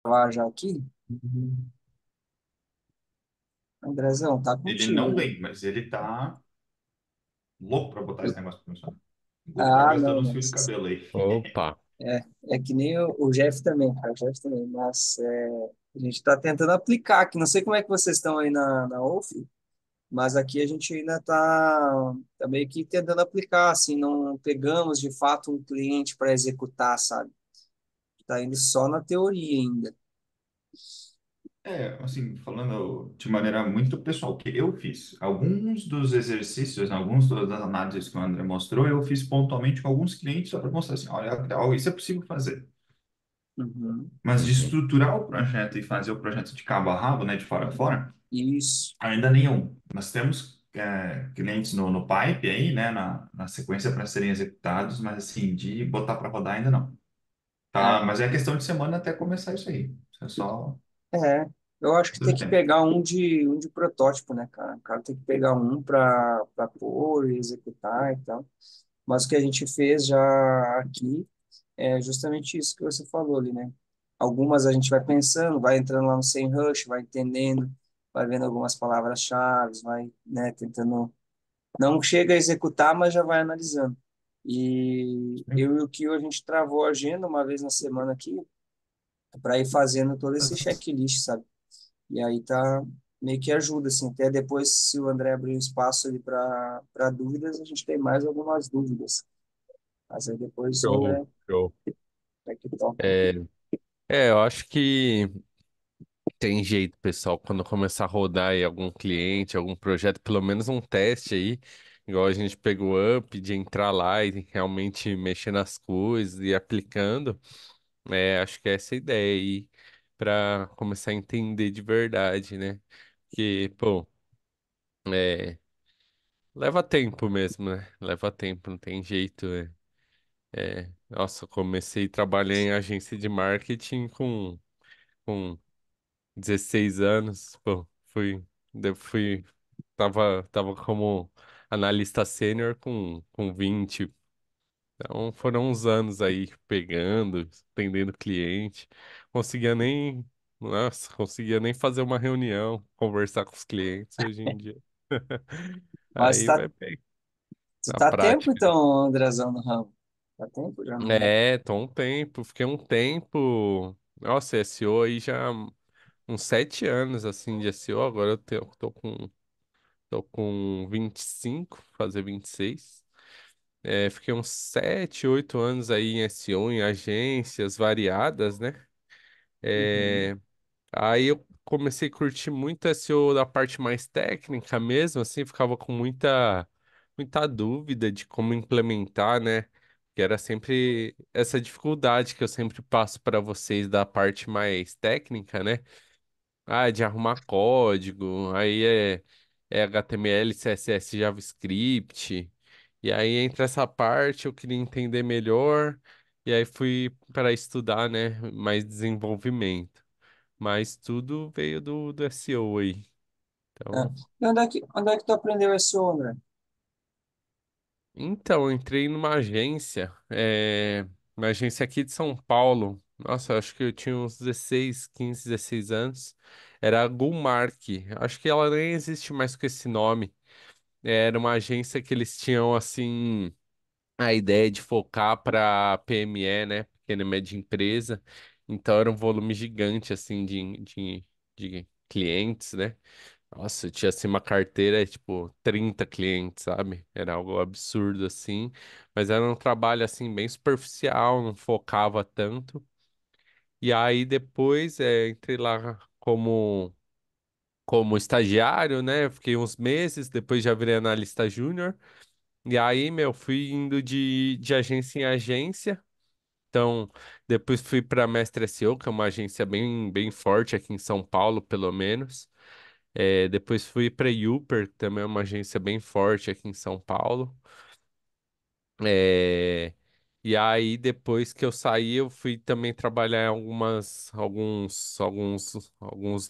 Gravar já aqui. Andrezão, tá Ele contigo não aí. vem, mas ele tá louco pra botar esse negócio pra funcionar. Vou ficar Ah, gastando não, uns não. fios de cabelo aí. É, é que nem o Jeff também, cara. O Jeff também. Mas a gente tá tentando aplicar aqui. Não sei como é que vocês estão aí na UF, mas aqui a gente ainda tá meio que tentando aplicar, assim. Não pegamos de fato um cliente para executar, sabe? Tá indo só na teoria ainda. É, assim, falando de maneira muito pessoal, o que eu fiz? Alguns dos exercícios, das análises que o André mostrou, eu fiz pontualmente com alguns clientes só para mostrar assim, olha, ó, isso é possível fazer. Uhum, Mas de uhum. estruturar o projeto e fazer o projeto de cabo a rabo, né, de fora a fora, Isso. ainda nenhum. Nós temos clientes no pipe aí, né, na sequência para serem executados, mas assim, de botar para rodar ainda não. Tá, É. mas é questão de semana até começar isso aí. Isso é só É, eu acho que coisa tem do que tempo. pegar um de protótipo, né, cara? O cara tem que pegar um para pôr e executar e tal. Mas o que a gente fez já aqui é justamente isso que você falou ali, né? Algumas a gente vai pensando, vai entrando lá no SEMrush, vai entendendo, vai vendo algumas palavras-chave, vai, né, tentando. Não chega a executar, mas já vai analisando. E eu e o Kio, a gente travou a agenda uma vez na semana aqui para ir fazendo todo esse checklist, sabe? E aí tá meio que ajuda, assim, até depois, se o André abrir um espaço ali para dúvidas, a gente tem mais algumas dúvidas. Mas aí depois o Show, André show. é que toca. É, eu acho que tem jeito, pessoal, quando começar a rodar aí algum cliente, algum projeto, pelo menos um teste aí, igual a gente pegou o Up, de entrar lá e realmente mexer nas coisas e aplicando, acho que essa é a ideia aí, para começar a entender de verdade, né? Porque, pô, é, leva tempo mesmo, né? Leva tempo, não tem jeito, nossa, eu comecei a trabalhar em agência de marketing com 16 anos, pô, fui, tava como analista sênior com 20. Então foram uns anos aí pegando, atendendo cliente, conseguia nem fazer uma reunião, conversar com os clientes hoje em dia. Mas Aí vai bem tu na tá tempo, prática. então, Andrezão, no ramo? Tá tempo já no ramo? Tô um tempo, fiquei um tempo. Nossa, SEO aí já uns 7 anos assim de SEO, agora tô com 25, fazer 26. Fiquei uns 7, 8 anos aí em SEO, em agências variadas, né? Uhum, É, Aí eu comecei a curtir muito SEO da parte mais técnica mesmo, assim, ficava com muita dúvida de como implementar, né? Que era sempre essa dificuldade que eu sempre passo para vocês da parte mais técnica, né? De arrumar código, aí é HTML, CSS, JavaScript. E aí, entre essa parte, eu queria entender melhor. E aí, fui para estudar, né, mais desenvolvimento. Mas tudo veio do SEO aí. é. Então, E onde é que tu aprendeu SEO, André? eu entrei numa agência, uma agência aqui de São Paulo. Nossa, eu acho que eu tinha uns 16, 15, 16 anos. Era a Gulmark. Acho que ela nem existe mais com esse nome. Era uma agência que eles tinham, assim, a ideia de focar para PME, né? Pequena e média empresa. Então, era um volume gigante, assim, de clientes, né? Nossa, eu tinha assim uma carteira, tipo, 30 clientes, sabe? Era algo absurdo assim, mas era um trabalho assim bem superficial, não focava tanto. E aí depois entrei lá como estagiário, né? Fiquei uns meses, depois já virei analista júnior. E aí, meu, fui indo de agência em agência. Então, depois fui para Mestre SEO, que é uma agência bem, bem forte aqui em São Paulo, pelo menos. Depois fui para Uper, que também é uma agência bem forte aqui em São Paulo. É, e aí, depois que eu saí, eu fui também trabalhar em alguns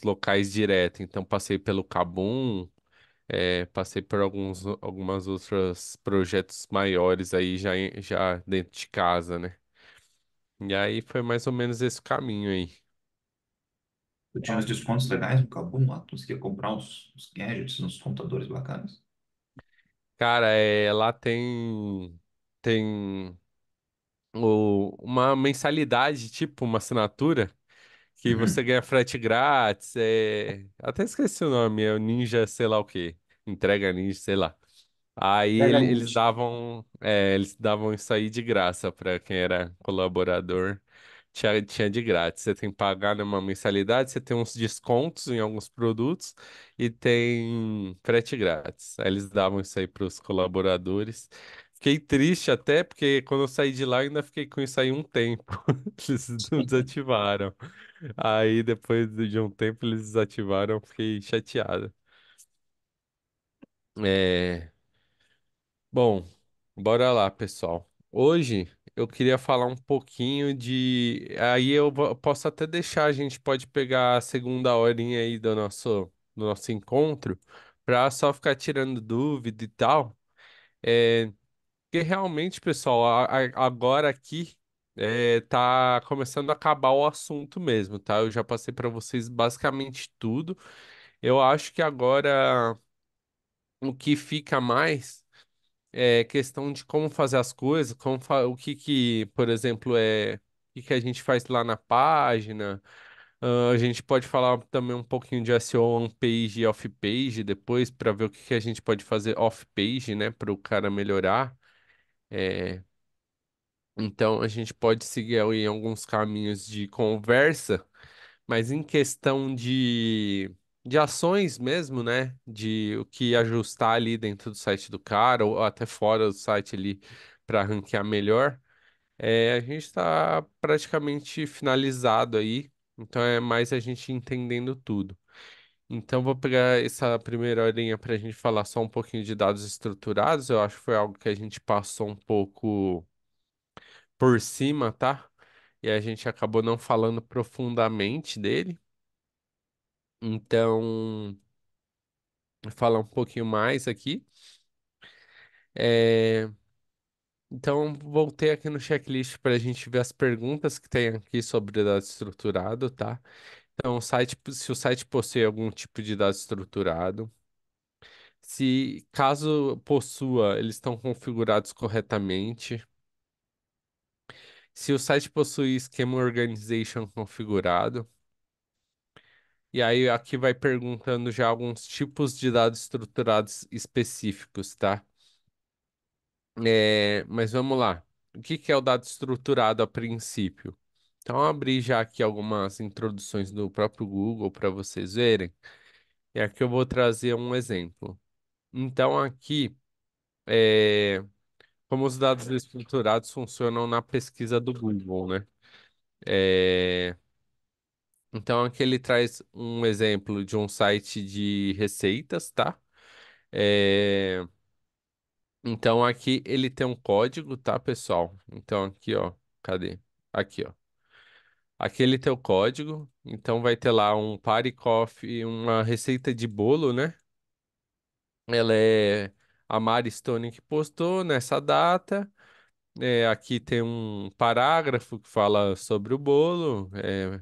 locais direto. Então, passei pelo Kabum, passei por algumas outros projetos maiores aí já dentro de casa, né? E aí foi mais ou menos esse caminho aí. Eu tinha uns descontos legais no Kabum lá, conseguia comprar uns gadgets, uns computadores bacanas. Cara, lá tem uma mensalidade, tipo uma assinatura, que você Uhum. ganha frete grátis. Até esqueci o nome, é o Ninja, sei lá o quê. Entrega Ninja, sei lá. Aí Mega eles Ninja. davam isso aí de graça para quem era colaborador. Tinha de grátis. Você tem que pagar numa mensalidade, você tem uns descontos em alguns produtos e tem frete grátis. Aí eles davam isso aí para os colaboradores. Fiquei triste até, porque quando eu saí de lá, eu ainda fiquei com isso aí um tempo. Eles não desativaram. Aí depois de um tempo eles desativaram, eu fiquei chateado. É. Bom, bora lá, pessoal. Hoje eu queria falar um pouquinho de. Aí posso até deixar, a gente pode pegar a segunda horinha aí do nosso encontro, pra só ficar tirando dúvida e tal. Porque realmente, pessoal, agora aqui tá começando a acabar o assunto mesmo, tá? Eu já passei para vocês basicamente tudo. Eu acho que agora o que fica mais. Questão de como fazer as coisas, o que, por exemplo, o que a gente faz lá na página. A gente pode falar também um pouquinho de SEO on-page e off-page depois para ver o que a gente pode fazer off-page, né, para o cara melhorar. É, então a gente pode seguir aí alguns caminhos de conversa, mas em questão de ações mesmo, né? De o que ajustar ali dentro do site do cara, ou até fora do site ali para ranquear melhor. A gente está praticamente finalizado aí, então é mais a gente entendendo tudo. Então vou pegar essa primeira horinha para a gente falar só um pouquinho de dados estruturados. Eu acho que foi algo que a gente passou um pouco por cima, tá? E a gente acabou não falando profundamente dele. Então, vou falar um pouquinho mais aqui. É, Então, voltei aqui no checklist para a gente ver as perguntas que tem aqui sobre dado estruturado, tá? Então, se o site possui algum tipo de dado estruturado, se caso possua, eles estão configurados corretamente, se o site possui esquema organization configurado, e aí aqui vai perguntando já alguns tipos de dados estruturados específicos, tá? Mas vamos lá. O que que é o dado estruturado a princípio? Então, eu abri já aqui algumas introduções do próprio Google para vocês verem. E aqui eu vou trazer um exemplo. Então, aqui, é, como os dados estruturados funcionam na pesquisa do Google, né? É, então, aqui ele traz um exemplo de um site de receitas, tá? É, então, aqui ele tem um código, tá, pessoal? Então, aqui, ó, cadê? Aqui, ó. Aqui ele tem o código, então vai ter lá um party coffee, uma receita de bolo, né? Ela é a Mari Stone que postou nessa data. Aqui tem um parágrafo que fala sobre o bolo,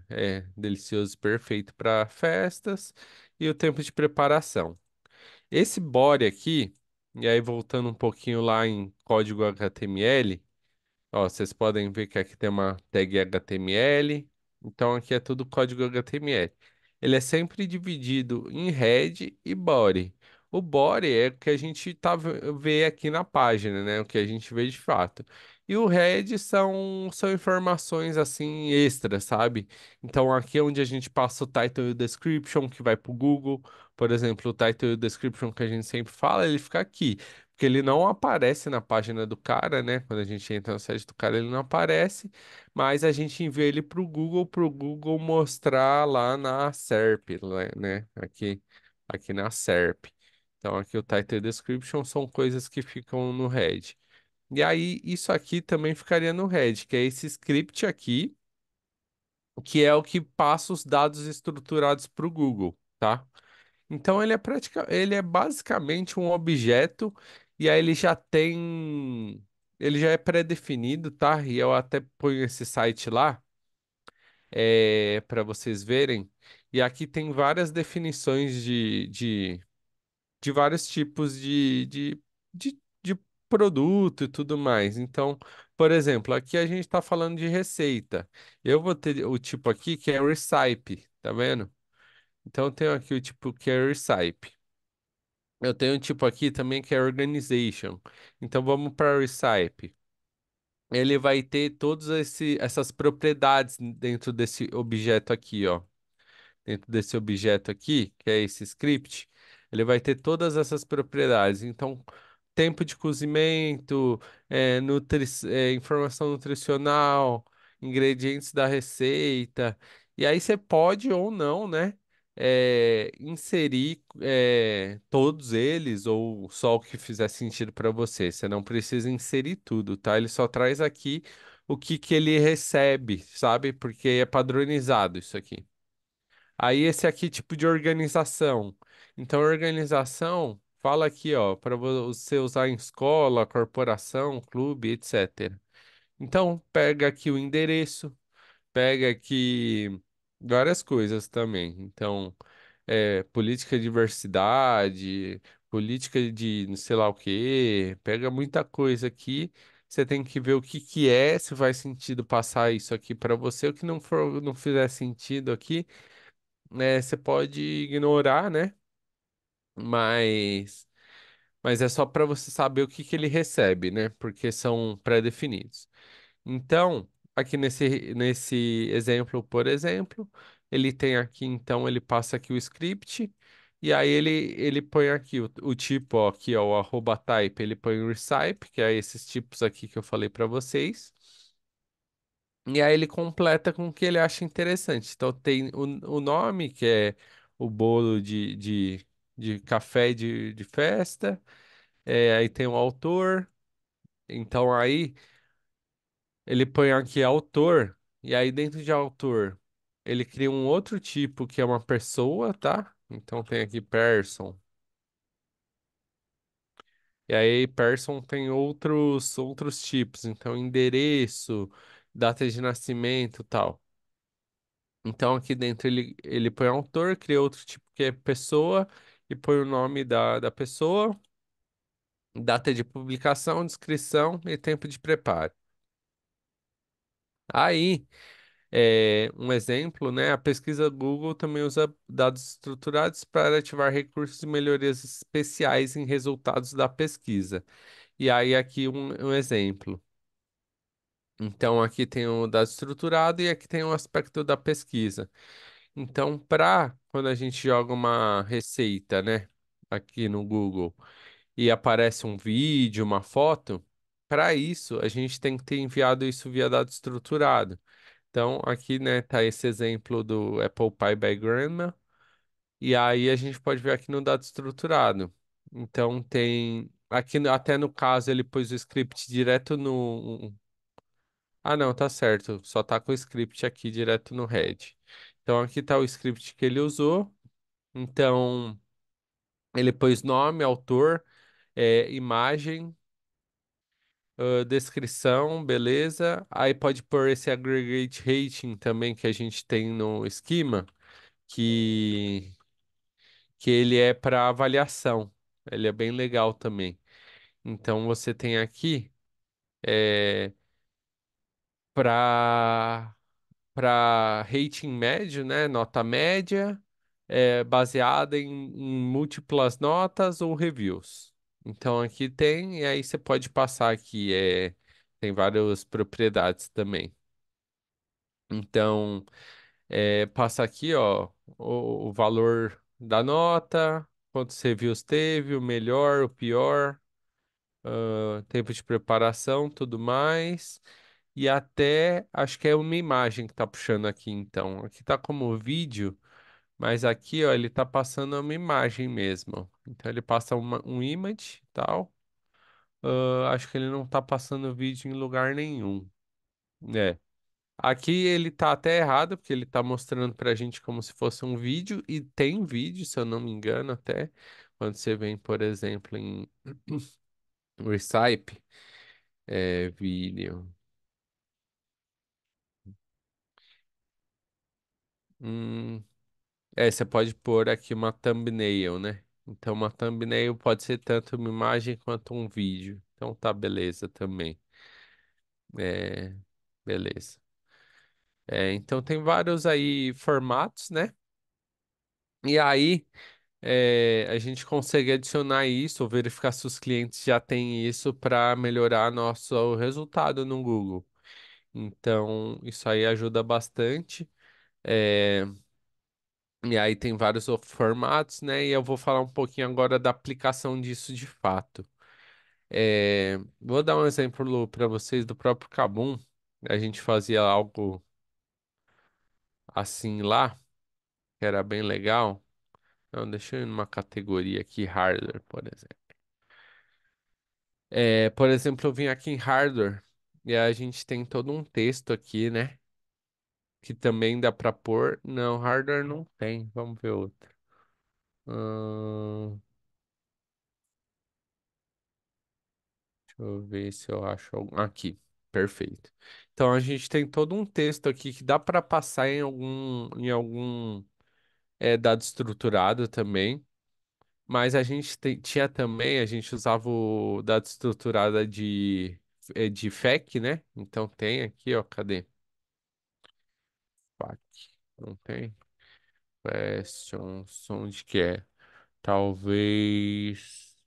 é delicioso e perfeito para festas, e o tempo de preparação. Esse body aqui, e aí voltando um pouquinho lá em código HTML, ó, vocês podem ver que aqui tem uma tag HTML, então aqui é tudo código HTML. Ele é sempre dividido em head e body. O body é o que a gente vê aqui na página, né? O que a gente vê de fato. E o head são informações assim extras, sabe? Então aqui é onde a gente passa o title e o description que vai para o Google. Por exemplo, o title e o description que a gente sempre fala, ele fica aqui. Porque ele não aparece na página do cara, né? Quando a gente entra no site do cara, ele não aparece, mas a gente envia ele pro Google mostrar lá na SERP, né? Aqui na SERP. Então, aqui o title e description são coisas que ficam no head. E aí, isso aqui também ficaria no head, que é esse script aqui, que é o que passa os dados estruturados para o Google, tá? Então ele é basicamente um objeto e aí ele já é pré-definido, tá? E eu até ponho esse site lá, para vocês verem. E aqui tem várias definições de vários tipos de produto e tudo mais. Então, por exemplo, aqui a gente está falando de receita. Eu vou ter o tipo aqui que é Recipe, tá vendo? Então, eu tenho aqui o tipo que é Recipe. Eu tenho um tipo aqui também que é Organization. Então, vamos para Recipe. Ele vai ter todas essas propriedades dentro desse objeto aqui, ó. Dentro desse objeto aqui, que é esse script, ele vai ter todas essas propriedades. Então, tempo de cozimento, informação nutricional, ingredientes da receita. E aí você pode ou não, né? Inserir todos eles ou só o que fizer sentido para você. Você não precisa inserir tudo, tá? Ele só traz aqui o que que ele recebe, sabe? Porque é padronizado isso aqui. Aí esse aqui, tipo de organização. Então, organização, fala aqui, ó, para você usar em escola, corporação, clube, etc. Então, pega aqui o endereço, pega aqui várias coisas também. Então, política de diversidade, política de não sei lá o quê, pega muita coisa aqui. Você tem que ver o que que é, se faz sentido passar isso aqui para você, o que não for, não fizer sentido aqui você pode ignorar, né? Mas, mas é só para você saber o que que ele recebe, né? Porque são pré-definidos. Então, aqui nesse exemplo, por exemplo, ele tem aqui, então, ele passa aqui o script, e aí ele põe aqui o tipo, ó, aqui, ó, o arroba type, ele põe o recipe, que é esses tipos aqui que eu falei para vocês. E aí ele completa com o que ele acha interessante. Então tem o nome, que é o bolo de café de festa. Aí tem o autor. Então aí ele põe aqui autor. E aí dentro de autor, ele cria um outro tipo que é uma pessoa, tá? Então tem aqui person. E aí person tem outros tipos. Então endereço, data de nascimento, tal. Então aqui dentro ele põe autor, cria outro tipo que é pessoa e põe o nome da pessoa, data de publicação, descrição e tempo de preparo. Aí, um exemplo, né? A pesquisa Google também usa dados estruturados para ativar recursos e melhorias especiais em resultados da pesquisa. E aí aqui um exemplo. Então aqui tem o dado estruturado e aqui tem o aspecto da pesquisa. Então, quando a gente joga uma receita, né, aqui no Google e aparece um vídeo, uma foto, para isso a gente tem que ter enviado isso via dado estruturado. Então, aqui, né, tá esse exemplo do Apple Pie by Grandma, e aí a gente pode ver aqui no dado estruturado. Então, tem aqui até no caso ele pôs o script direto no. Ah, não, tá certo. Só tá com o script aqui direto no head. Então aqui tá o script que ele usou. Então ele pôs nome, autor, imagem, descrição, beleza. Aí pode pôr esse aggregate rating também que a gente tem no esquema, que, que ele é para avaliação. Ele é bem legal também. Então você tem aqui para rating médio, né? Nota média, baseada em múltiplas notas ou reviews. Então aqui tem, e aí você pode passar aqui, tem várias propriedades também. Então, passa aqui, ó, o valor da nota, quantos reviews teve, o melhor, o pior, tempo de preparação, tudo mais. E até acho que é uma imagem que tá puxando aqui, então. Aqui tá como vídeo, mas aqui, ó, ele tá passando uma imagem mesmo. Então ele passa um image e tal. Acho que ele não tá passando vídeo em lugar nenhum. É. Aqui ele tá até errado, porque ele tá mostrando pra gente como se fosse um vídeo, e tem vídeo, se eu não me engano, até. Quando você vem, por exemplo, em Recipe, vídeo. Hum, você pode pôr aqui uma thumbnail, né? Então, uma thumbnail pode ser tanto uma imagem quanto um vídeo. Então, tá, beleza também. É, beleza. Então, tem vários aí formatos, né? E aí, a gente consegue adicionar isso ou verificar se os clientes já têm isso para melhorar nosso resultado no Google. Então, isso aí ajuda bastante. É, e aí tem vários formatos, né? E eu vou falar um pouquinho agora da aplicação disso de fato. Vou dar um exemplo para vocês do próprio Kabum. A gente fazia algo assim lá, que era bem legal. Não, deixa eu ir numa categoria aqui, hardware, por exemplo. Por exemplo, eu vim aqui em hardware e a gente tem todo um texto aqui, né? Que também dá para pôr. Não, hardware não tem. Vamos ver outro. Ahn, deixa eu ver se eu acho algum. Aqui, perfeito. Então a gente tem todo um texto aqui que dá para passar em algum dado estruturado também. Mas a gente tinha também, a gente usava o dado estruturado de FAQ, né? Então tem aqui, ó, cadê? FAQ, não tem? Questions, onde que é? Talvez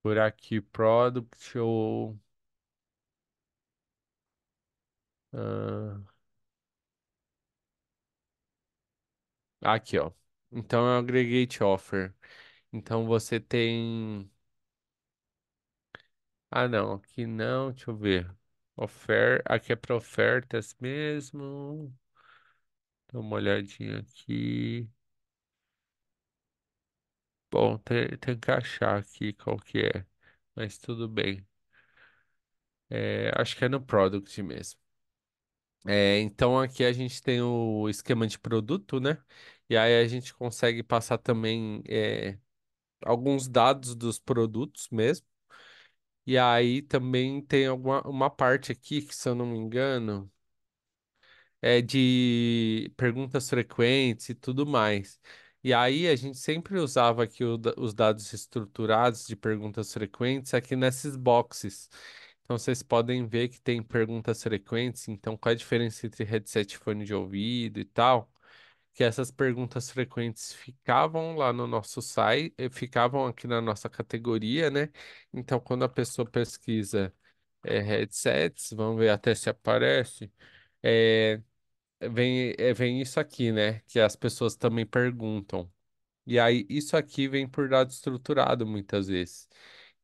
por aqui, product ou... ah, aqui, ó. Então é o aggregate offer. Então você tem... Ah, não, aqui não, deixa eu ver. Aqui é para ofertas mesmo. Dá uma olhadinha aqui. Bom, tem que achar aqui qual que é. Mas tudo bem. Acho que é no product mesmo. Então aqui a gente tem o esquema de produto, né? E aí a gente consegue passar também alguns dados dos produtos mesmo. E aí também tem uma parte aqui que, se eu não me engano, é de perguntas frequentes e tudo mais. E aí a gente sempre usava aqui os dados estruturados de perguntas frequentes aqui nesses boxes. Então vocês podem ver que tem perguntas frequentes. Então, qual é a diferença entre headset e fone de ouvido e tal? Que essas perguntas frequentes ficavam lá no nosso site, ficavam aqui na nossa categoria, né? Então, quando a pessoa pesquisa headsets, vamos ver até se aparece. é, vem isso aqui, né? Que as pessoas também perguntam. E aí, isso aqui vem por dado estruturado muitas vezes.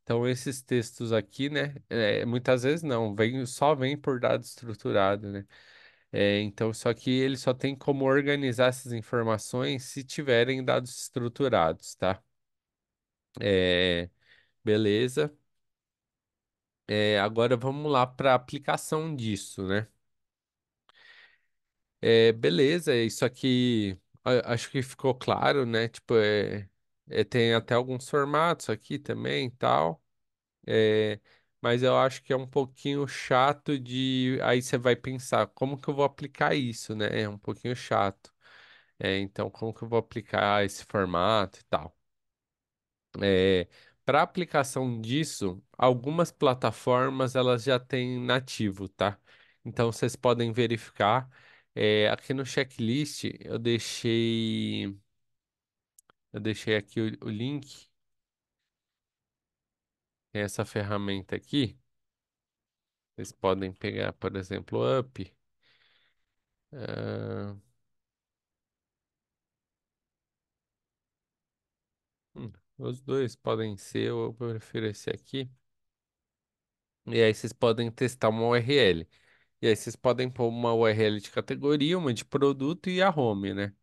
Então, esses textos aqui, né? Muitas vezes não, só vem por dado estruturado, né? Então, isso aqui ele só tem como organizar essas informações se tiverem dados estruturados, tá? É, beleza. Agora vamos lá para a aplicação disso, né? Beleza, isso aqui acho que ficou claro, né? Tipo, tem até alguns formatos aqui também e tal. É, mas eu acho que é um pouquinho chato de. Aí você vai pensar, como que eu vou aplicar isso, né? É um pouquinho chato. Então, como que eu vou aplicar esse formato e tal? Para aplicação disso, algumas plataformas elas já têm nativo, tá? Então, vocês podem verificar. Aqui no checklist, eu deixei aqui o link, tem essa ferramenta aqui. Vocês podem pegar, por exemplo, o Up. ah, os dois podem ser, eu prefiro esse aqui. E aí vocês podem testar uma URL. E aí vocês podem pôr uma URL de categoria, uma de produto e a home, né?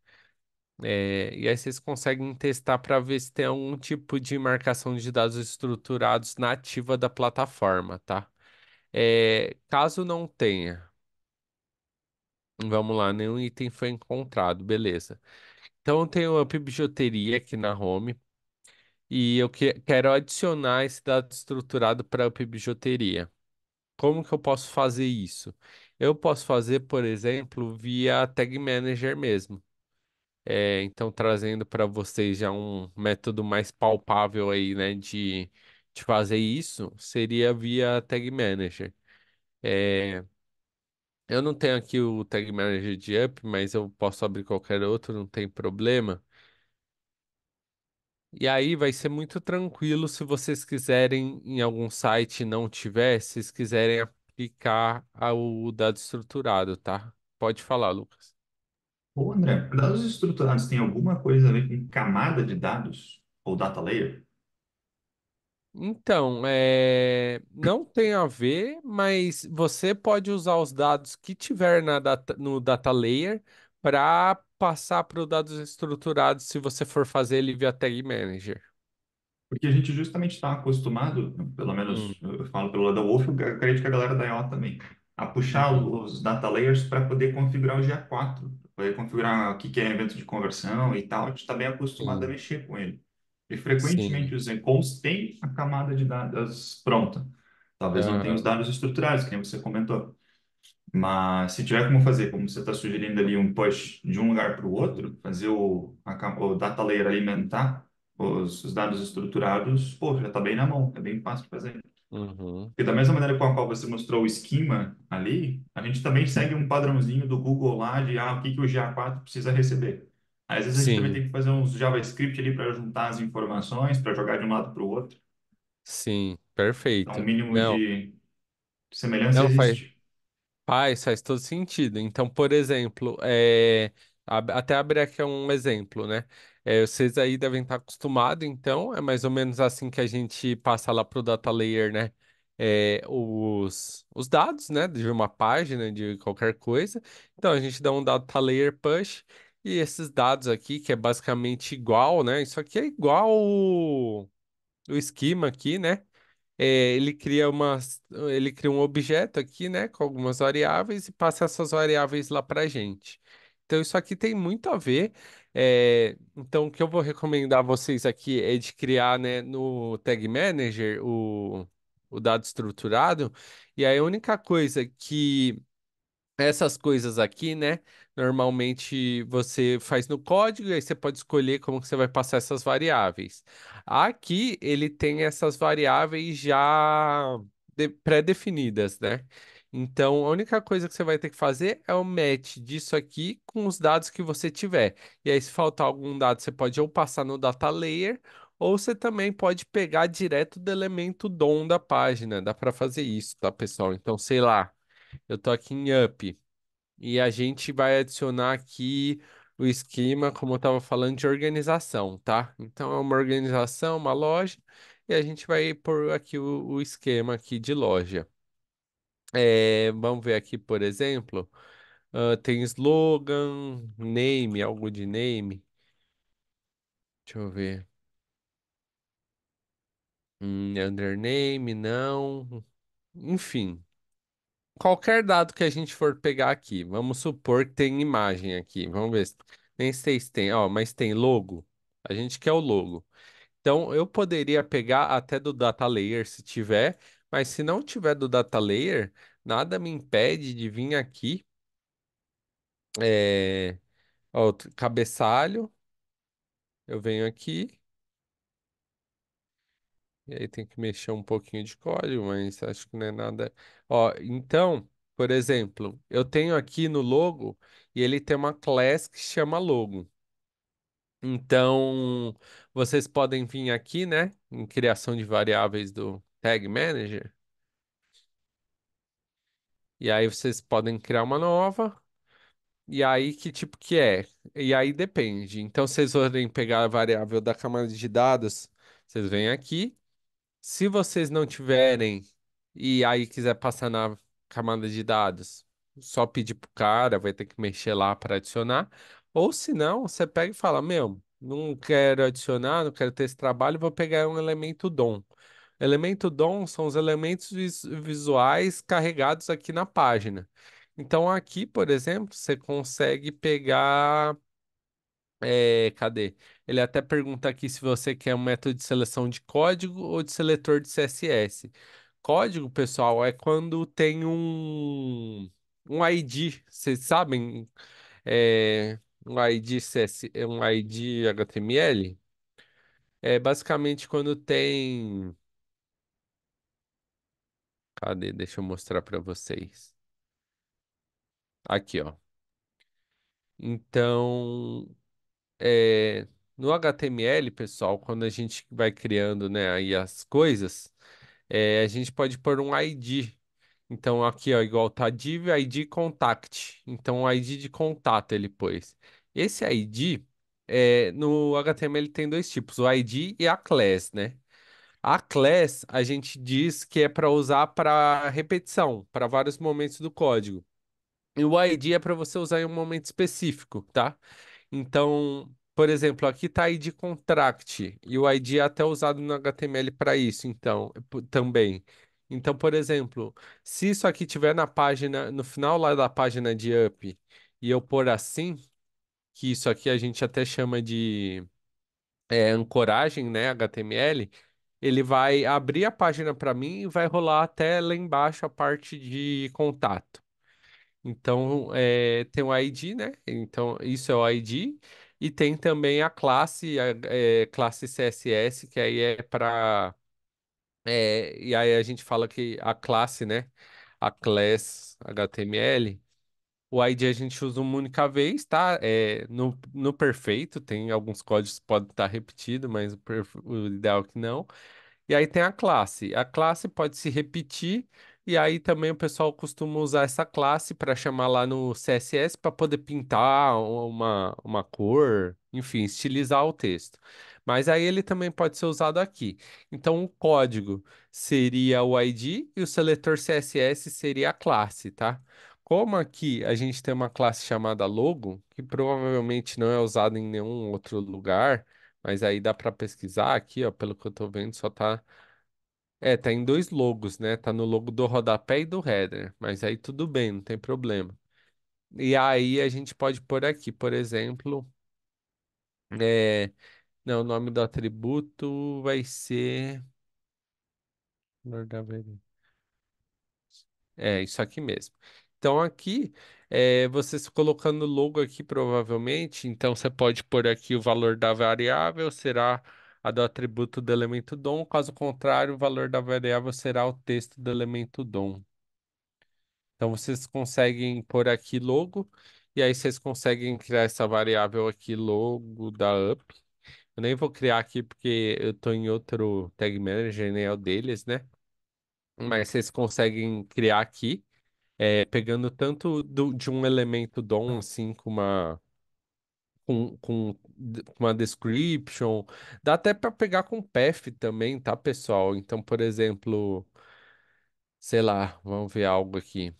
E aí vocês conseguem testar para ver se tem algum tipo de marcação de dados estruturados nativa da plataforma, tá? Caso não tenha, vamos lá, nenhum item foi encontrado, beleza. Então eu tenho a bijuteria aqui na home e eu quero adicionar esse dado estruturado para a bijuteria. Como que eu posso fazer isso? Eu posso fazer, por exemplo, via Tag Manager mesmo. Então, trazendo para vocês já um método mais palpável aí, né, de fazer isso, seria via Tag Manager. É, eu não tenho aqui o Tag Manager de Up, mas eu posso abrir qualquer outro, não tem problema. E aí vai ser muito tranquilo se vocês quiserem, em algum site e não tiver, se vocês quiserem aplicar o dado estruturado, tá? Pode falar, Lucas. Ô, André, dados estruturados têm alguma coisa a ver com camada de dados ou data layer? Então, não tem a ver, mas você pode usar os dados que tiver no data layer para passar para os dados estruturados se você for fazer ele via Tag Manager. Porque a gente justamente está acostumado, pelo Hum, menos eu falo pelo lado da Wolf, eu acredito que a galera da IO também, a puxar uhum, os data layers para poder configurar o GA4, para poder configurar o que que é evento de conversão e tal. A gente está bem acostumado a sim, mexer com ele. E frequentemente sim. os encons têm a camada de dados pronta. Talvez não tenha os Aham, dados estruturados, que nem você comentou. Mas se tiver como fazer, como você está sugerindo ali, um push de um lugar para o outro, fazer o data layer alimentar os dados estruturados, pô, já está bem na mão, é bem fácil de fazer. uhum, E da mesma maneira com a qual você mostrou o esquema ali, a gente também segue um padrãozinho do Google lá de o que que o GA4 precisa receber. Aí, às vezes a gente também sim, tem que fazer uns JavaScript ali para juntar as informações, para jogar de um lado para o outro. sim, Então, o perfeito. mínimo Não, de semelhança não faz. existe. Faz todo sentido. Então, por exemplo, até abrir aqui um exemplo, né? Vocês aí devem estar acostumados, então, é mais ou menos assim que a gente passa lá para o data layer, né? Os dados, né? De uma página, de qualquer coisa. Então, a gente dá um data layer push e esses dados aqui, que é basicamente igual, né? Isso aqui é igual o esquema aqui, né? Ele cria um objeto aqui, né, com algumas variáveis e passa essas variáveis lá para a gente. Então, isso aqui tem muito a ver. Então, o que eu vou recomendar a vocês aqui é de criar, né, no Tag Manager o dado estruturado. E aí, a única coisa que essas coisas aqui, né? Normalmente você faz no código e aí você pode escolher como que você vai passar essas variáveis. Aqui ele tem essas variáveis já pré-definidas, né? Então a única coisa que você vai ter que fazer é o match disso aqui com os dados que você tiver. E aí, se faltar algum dado, você pode ou passar no data layer, ou você também pode pegar direto do elemento DOM da página. Dá para fazer isso, tá, pessoal? Então, sei lá. Eu tô aqui em Up e a gente vai adicionar aqui o esquema, como eu estava falando, de organização, tá? Então é uma organização, uma loja, e a gente vai pôr aqui o esquema aqui de loja. Vamos ver aqui, por exemplo, tem slogan, name, algo de name. Deixa eu ver. Under name, não. Enfim. Qualquer dado que a gente for pegar aqui, vamos supor que tem imagem aqui. Vamos ver se nem sei se tem, ó, mas tem logo. A gente quer o logo. Então eu poderia pegar até do data layer se tiver, mas se não tiver do data layer, nada me impede de vir aqui, ó, cabeçalho, eu venho aqui e aí tem que mexer um pouquinho de código, mas acho que não é nada. Ó, então, por exemplo, eu tenho aqui no logo e ele tem uma class que chama logo. Então, vocês podem vir aqui, né, em criação de variáveis do Tag Manager, e aí vocês podem criar uma nova, e aí que tipo que é? E aí depende. Então, vocês forem pegar a variável da camada de dados, vocês vêm aqui. Se vocês não tiverem e aí quiser passar na camada de dados, só pedir pro cara, vai ter que mexer lá para adicionar. Ou se não, você pega e fala: Meu, não quero adicionar, não quero ter esse trabalho, vou pegar um elemento DOM. Elemento DOM são os elementos visuais carregados aqui na página. Então, aqui, por exemplo, você consegue pegar. Cadê? Ele até pergunta aqui se você quer um método de seleção de código ou de seletor de CSS. Código, pessoal, é quando tem um. um ID, vocês sabem, é, um ID CS, um ID HTML? É basicamente quando tem. Cadê? Deixa eu mostrar para vocês. Aqui, ó. Então, é, no HTML, pessoal, quando a gente vai criando, né, aí as coisas, a gente pode pôr um ID. Então, aqui, ó, igual tá div ID contact. Então, o ID de contato ele pôs. Esse ID, no HTML tem dois tipos, o ID e a class, né? A class a gente diz que é para usar para repetição, para vários momentos do código. E o ID é para você usar em um momento específico, tá? Então, por exemplo, aqui tá ID contract e o ID é até usado no HTML para isso, então, também. Então, por exemplo, se isso aqui tiver na página, no final lá da página de up, e eu pôr assim, que isso aqui a gente até chama de ancoragem, né, HTML, ele vai abrir a página para mim e vai rolar até lá embaixo a parte de contato. Então, tem o ID, né? Então, isso é o ID. E tem também a classe, classe CSS, que aí é para. E aí a gente fala que a classe, né? A class HTML, o ID a gente usa uma única vez, tá? No perfeito, tem alguns códigos que podem estar repetidos, mas o ideal é que não. E aí tem a classe. A classe pode se repetir, e aí também o pessoal costuma usar essa classe para chamar lá no CSS para poder pintar uma cor, enfim, estilizar o texto. Mas aí ele também pode ser usado aqui. Então o código seria o ID e o seletor CSS seria a classe, tá? Como aqui a gente tem uma classe chamada logo, que provavelmente não é usada em nenhum outro lugar. Mas aí dá para pesquisar aqui, ó, pelo que eu tô vendo, só tá. Tá em dois logos, né? Tá no logo do rodapé e do header. Mas aí tudo bem, não tem problema. E aí a gente pode pôr aqui, por exemplo, é... não, o nome do atributo vai ser. Isso aqui mesmo. Então aqui, você colocando o logo aqui, provavelmente, então você pode pôr aqui o valor da variável, será a do atributo do elemento DOM, caso contrário, o valor da variável será o texto do elemento DOM. Então vocês conseguem pôr aqui logo, e aí vocês conseguem criar essa variável aqui, logo da up. Eu nem vou criar aqui porque eu estou em outro tag manager, nem é o deles, né? Mas vocês conseguem criar aqui pegando tanto de um elemento DOM, assim, com uma description, dá até para pegar com path também, tá, pessoal? Então, por exemplo, sei lá, vamos ver algo aqui,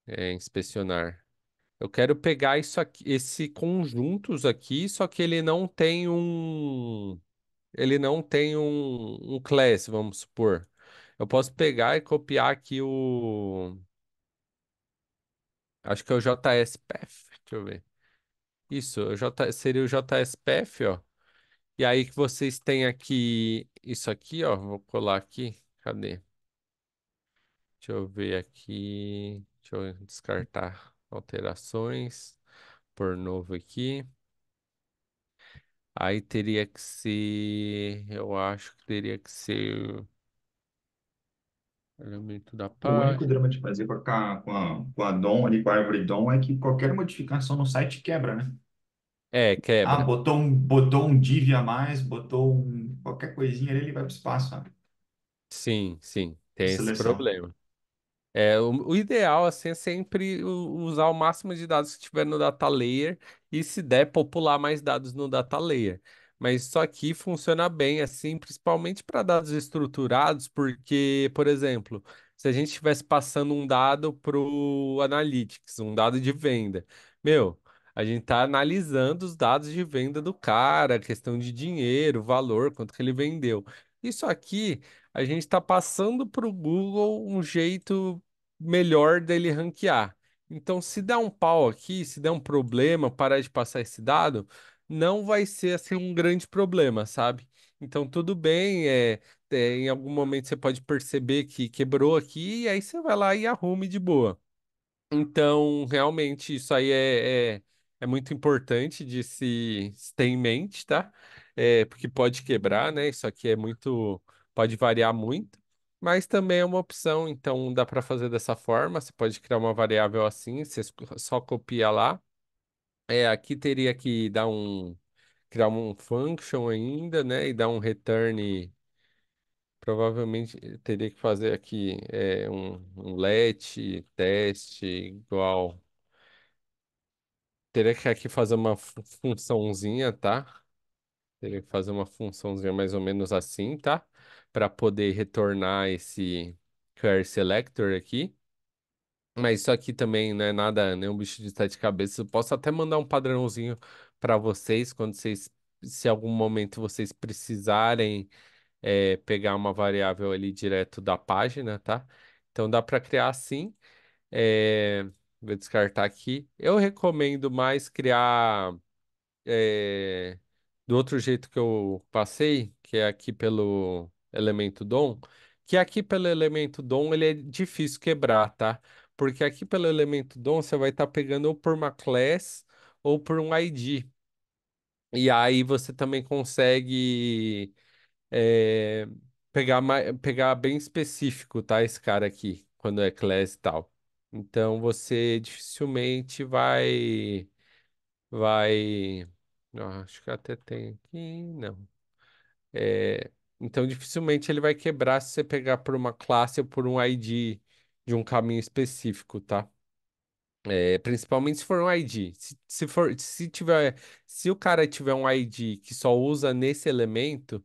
inspecionar. Eu quero pegar isso aqui, esse conjuntos aqui, só que ele não tem um class, vamos supor. Eu posso pegar e copiar aqui acho que é o JSPath, deixa eu ver. Isso, seria o JSPF, ó. E aí que vocês têm aqui isso aqui, ó. Vou colar aqui. Cadê? Deixa eu ver aqui. Deixa eu descartar alterações. Por novo aqui. Aí teria que ser. Eu acho que teria que ser o elemento da O único página. drama de fazer com a DOM ali, com a árvore DOM, é que qualquer modificação no site quebra, né? Ah, Quebra. botou um div a mais, qualquer coisinha ali, ele vai para o espaço, sabe? Sim, sim. De Tem esse seleção. problema. O ideal assim, é sempre usar o máximo de dados que tiver no data layer e, se der, popular mais dados no data layer. Mas isso aqui funciona bem, assim, principalmente para dados estruturados, porque, por exemplo, se a gente estivesse passando um dado para o Analytics, um dado de venda, meu, a gente está analisando os dados de venda do cara, questão de dinheiro, valor, quanto que ele vendeu. Isso aqui, a gente está passando para o Google um jeito melhor dele ranquear. Então, se der um pau aqui, se der um problema, parar de passar esse dado, não vai ser assim um grande problema, sabe? Então, tudo bem, em algum momento você pode perceber que quebrou aqui, e aí você vai lá e arrume de boa. Então, realmente, isso aí é muito importante de se ter em mente, tá? Porque pode quebrar, né? Isso aqui é muito, pode variar muito, mas também é uma opção. Então, dá para fazer dessa forma. Você pode criar uma variável assim, você só copia lá. Aqui teria que criar um function ainda, né? E dar um return. Provavelmente teria que fazer aqui um let teste igual. Teria que aqui fazer uma funçãozinha, tá? Teria que fazer uma funçãozinha mais ou menos assim, tá? Para poder retornar esse query selector aqui. Mas isso aqui também não é nada, nenhum bicho de sete cabeças. Eu posso até mandar um padrãozinho para vocês quando vocês, se algum momento vocês precisarem pegar uma variável ali direto da página, tá? Então dá para criar assim. É, Vou descartar aqui. Eu recomendo mais criar do outro jeito que eu passei, que é aqui pelo elemento DOM, que aqui pelo elemento DOM ele é difícil quebrar, tá? Porque aqui pelo elemento DOM você vai estar pegando ou por uma class ou por um ID. E aí você também consegue é, pegar bem específico, tá? Esse cara aqui, quando é class e tal. Então você dificilmente vai. Acho que até tem aqui. Não. Então dificilmente ele vai quebrar se você pegar por uma classe ou por um ID de um caminho específico, tá? Principalmente se for um ID. Se o cara tiver um ID que só usa nesse elemento.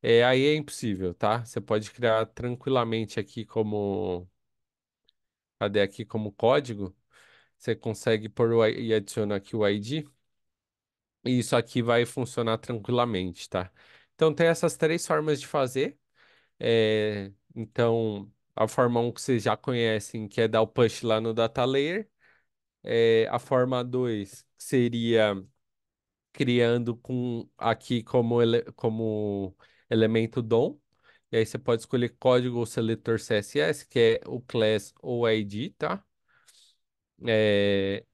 Aí é impossível, tá? Você pode criar tranquilamente aqui como. Cadê aqui como código? Você consegue pôr e adiciona aqui o ID. E isso aqui vai funcionar tranquilamente, tá? Então tem essas três formas de fazer. Então, a forma 1 que vocês já conhecem, que é dar o push lá no data layer. A forma 2 seria criando com aqui como elemento DOM. E aí você pode escolher código ou seletor CSS, que é o class ou ID, tá?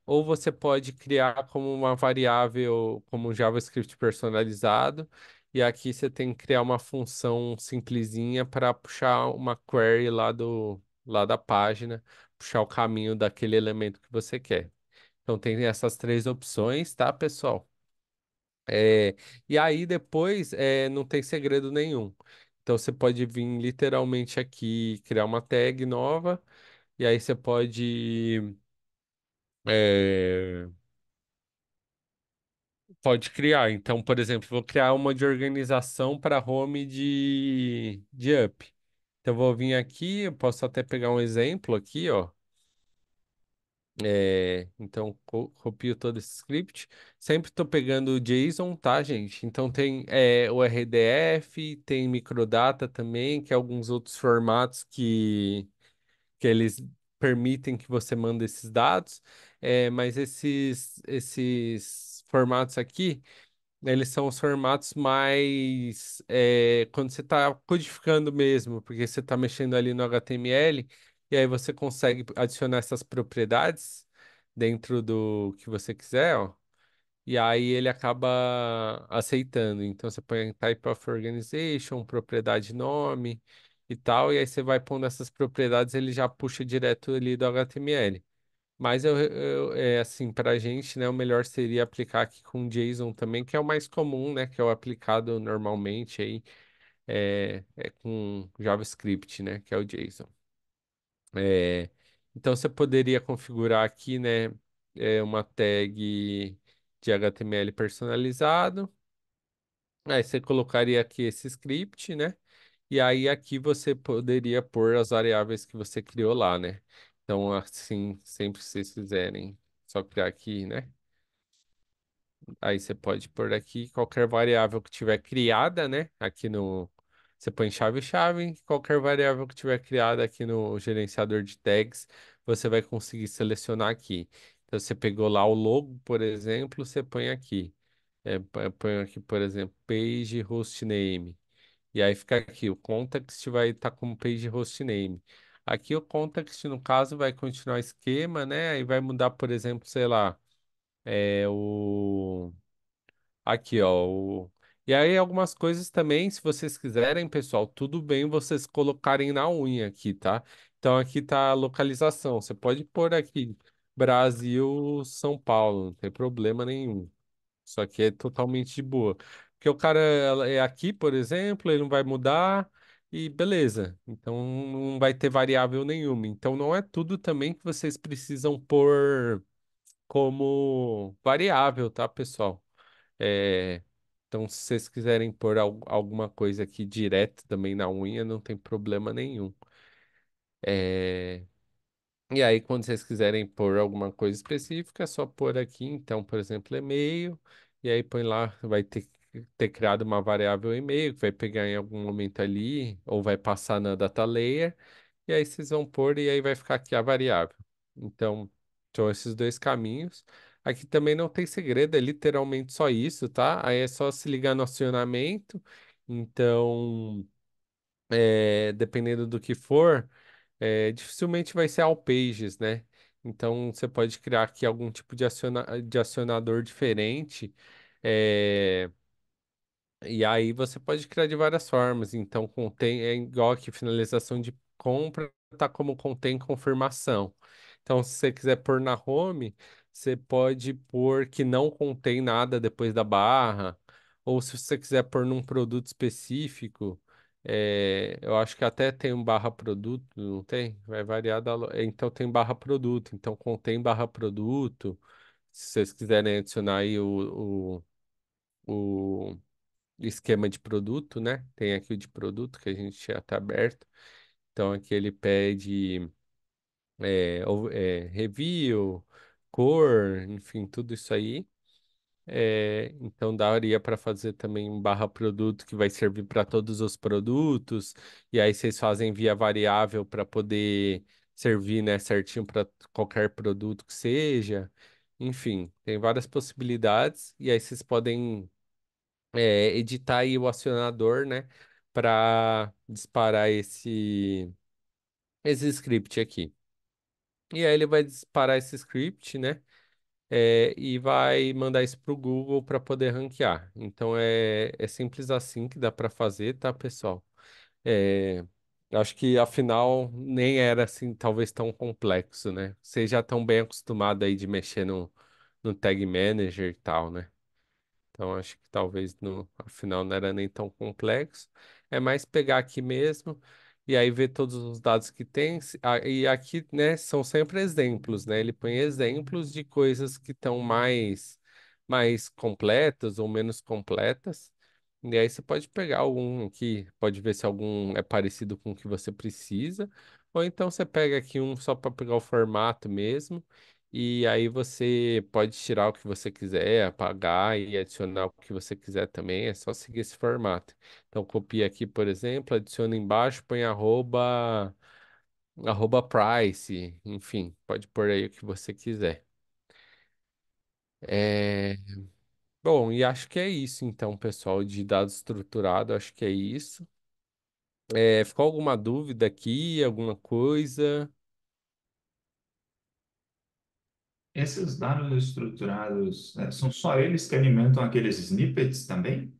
Ou você pode criar como uma variável, como um JavaScript personalizado. E aqui você tem que criar uma função simplesinha para puxar uma query lá da página, puxar o caminho daquele elemento que você quer. Então tem essas três opções, tá, pessoal? E aí depois não tem segredo nenhum. Então você pode vir literalmente aqui criar uma tag nova e aí você é, pode criar. Então, por exemplo, vou criar uma de organização para home de up. Então eu vou vir aqui, eu posso até pegar um exemplo aqui, ó. Então, copio todo esse script. Sempre estou pegando o JSON, tá, gente? Então, tem o RDF, tem microdata também, que é alguns outros formatos que eles permitem que você mande esses dados. Mas esses formatos aqui. Eles são os formatos mais quando você está codificando mesmo, porque você está mexendo ali no HTML, e aí você consegue adicionar essas propriedades dentro do que você quiser, ó, e aí ele acaba aceitando. Então você põe type of organization, propriedade nome e tal, e aí você vai pondo essas propriedades, ele já puxa direto ali do HTML. Mas assim, para a gente, né, o melhor seria aplicar aqui com JSON também, que é o mais comum, né, que é o aplicado normalmente aí, com JavaScript, né, que é o JSON. É, então você poderia configurar aqui, né, uma tag de HTML personalizado. Aí você colocaria aqui esse script, né? E aí aqui você poderia pôr as variáveis que você criou lá, né? Então, assim, sempre que vocês fizerem, só criar aqui, né? Aí você pode pôr aqui qualquer variável que tiver criada, né? Aqui no. Você põe chave-chave, qualquer variável que tiver criada aqui no gerenciador de tags, você vai conseguir selecionar aqui. Então, você pegou lá o logo, por exemplo, você põe aqui. Põe aqui, por exemplo, page host name. E aí fica aqui, o context vai estar como page host name. Aqui o context, no caso, vai continuar o esquema, né? E vai mudar, por exemplo, sei lá, o aqui, ó. E aí, algumas coisas também, se vocês quiserem, pessoal, tudo bem vocês colocarem na unha aqui, tá? Então, aqui tá a localização. Você pode pôr aqui Brasil, São Paulo, não tem problema nenhum. Isso aqui é totalmente de boa. Porque o cara é aqui, por exemplo, ele não vai mudar e beleza. Então, não vai ter variável nenhuma. Então, não é tudo também que vocês precisam pôr como variável, tá, pessoal? É, então, se vocês quiserem pôr alguma coisa aqui direto também na unha, não tem problema nenhum. É, e aí, quando vocês quiserem pôr alguma coisa específica, é só pôr aqui, então, por exemplo, e-mail, e aí põe lá, vai ter criado uma variável e-mail, que vai pegar em algum momento ali, ou vai passar na data layer, e aí vocês vão pôr, e aí vai ficar aqui a variável. Então, são esses dois caminhos. Aqui também não tem segredo, é literalmente só isso, tá? Aí é só se ligar no acionamento. Então, dependendo do que for, dificilmente vai ser all pages, né? Então, você pode criar aqui algum tipo de acionador diferente. é, e aí você pode criar de várias formas. Então, contém é igual aqui, finalização de compra, tá como contém confirmação. Então, se você quiser pôr na home, você pode pôr que não contém nada depois da barra. Ou se você quiser pôr num produto específico, eu acho que até tem um barra produto, não tem? Vai variar Então tem barra produto. Então contém barra produto. Se vocês quiserem adicionar aí o esquema de produto, né? Tem aqui o de produto que a gente já está aberto. Então aqui ele pede review, cor, enfim, tudo isso aí. Então daria para fazer também um barra produto que vai servir para todos os produtos. E aí vocês fazem via variável para poder servir, né, certinho para qualquer produto que seja. Enfim, tem várias possibilidades. E aí vocês podem editar aí o acionador, né, para disparar esse script aqui. E aí ele vai disparar esse script, né, e vai mandar isso para o Google para poder ranquear. Então é simples assim que dá para fazer, tá, pessoal? É, acho que afinal nem era assim, talvez tão complexo, né? Vocês já estão bem acostumados aí de mexer no Tag Manager e tal, né? Então acho que talvez no afinal não era nem tão complexo. É mais pegar aqui mesmo e aí ver todos os dados que tem. E aqui, né, são sempre exemplos, né? Ele põe exemplos de coisas que estão mais completas ou menos completas. E aí você pode pegar algum aqui, pode ver se algum é parecido com o que você precisa, ou então você pega aqui um só para pegar o formato mesmo. E aí você pode tirar o que você quiser, apagar e adicionar o que você quiser também. É só seguir esse formato. Então copia aqui, por exemplo, adiciona embaixo, põe arroba price, enfim, pode pôr aí o que você quiser. É, Bom, e acho que é isso então, pessoal, de dado estruturado, acho que é isso. Ficou alguma dúvida aqui, alguma coisa? Esses dados estruturados, são só eles que alimentam aqueles snippets também?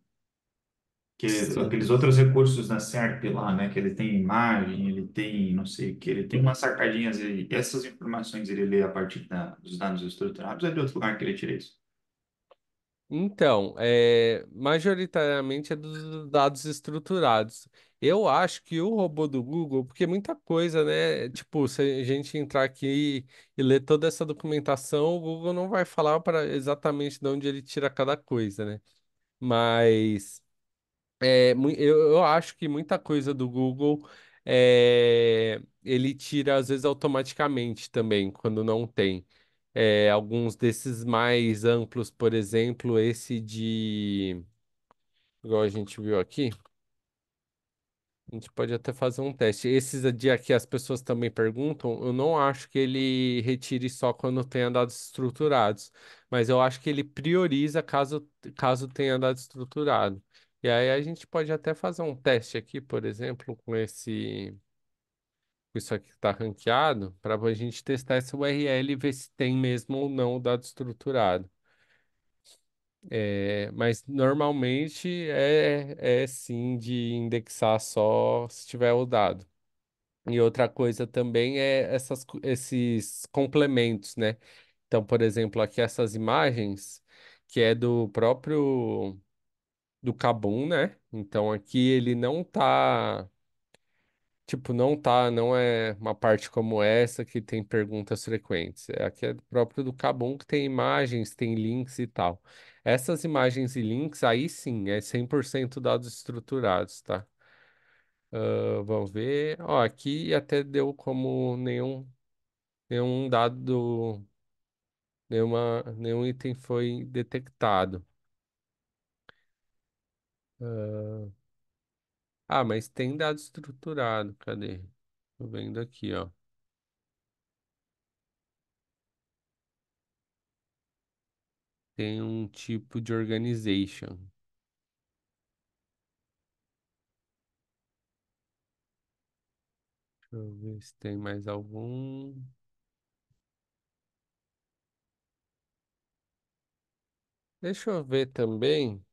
Aqueles Sim. outros recursos da SERP lá, né? Que ele tem imagem, ele tem não sei o que, ele tem umas sacadinhas, essas informações ele lê a partir dos dados estruturados, ou é de outro lugar que ele tira isso? Então, majoritariamente é dos dados estruturados. Eu acho que o robô do Google, porque muita coisa, né? Tipo, se a gente entrar aqui e ler toda essa documentação, o Google não vai falar para exatamente de onde ele tira cada coisa, né? Mas eu acho que muita coisa do Google ele tira às vezes automaticamente também, quando não tem. Alguns desses mais amplos, por exemplo, esse igual a gente viu aqui, a gente pode até fazer um teste. Esses de aqui as pessoas também perguntam, eu não acho que ele retire só quando tenha dados estruturados, mas eu acho que ele prioriza caso tenha dado estruturado. E aí a gente pode até fazer um teste aqui, por exemplo, com esse. isso aqui está ranqueado, para a gente testar essa URL e ver se tem mesmo ou não o dado estruturado. Mas normalmente é sim de indexar só se tiver o dado. E outra coisa também é esses complementos, né? Então, por exemplo, aqui essas imagens, que é do próprio do Kabum, né? Então aqui ele não tá, tipo, não é uma parte como essa que tem perguntas frequentes. Aqui é próprio do Kabum que tem imagens, tem links e tal. Essas imagens e links aí sim, é 100% dados estruturados, tá? Vamos ver. Ó, aqui até deu como nenhum dado, nenhum item foi detectado. Mas tem dado estruturado. Cadê? Tô vendo aqui, ó. Tem um tipo de organization. Deixa eu ver se tem mais algum. Deixa eu ver também.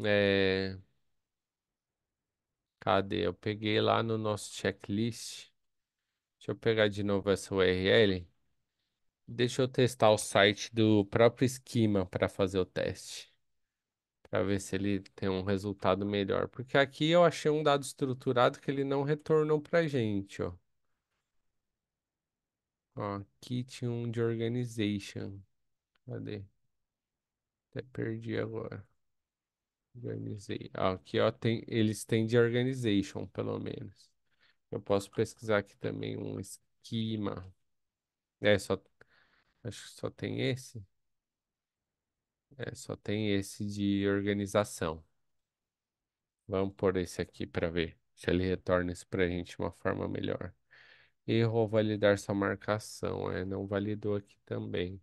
É... Cadê? Eu peguei lá no nosso checklist. Deixa eu pegar de novo essa URL. Deixa eu testar o site do próprio Schema para fazer o teste. Para ver se ele tem um resultado melhor. Porque aqui eu achei um dado estruturado que ele não retornou pra gente, ó. Ó, aqui tinha um de organization. Cadê? Até perdi agora. Organizei. Aqui, ó, eles têm de organization, pelo menos. Eu posso pesquisar aqui também um esquema. Acho que só tem esse. Só tem esse de organização. Vamos por esse aqui para ver se ele retorna isso pra gente de uma forma melhor. Errou validar sua marcação. Não validou aqui também.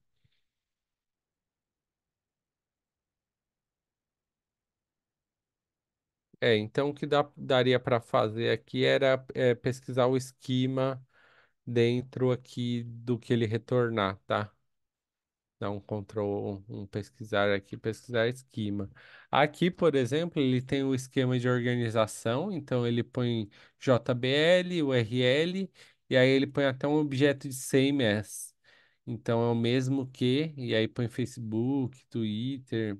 Então o que daria para fazer aqui era pesquisar o esquema dentro aqui do que ele retornar, tá? Dar um Ctrl, um pesquisar aqui, pesquisar esquema. Aqui, por exemplo, ele tem o esquema de organização, então ele põe JBL, URL, e aí ele põe até um objeto de CMS. Então é o mesmo que, e aí põe Facebook, Twitter.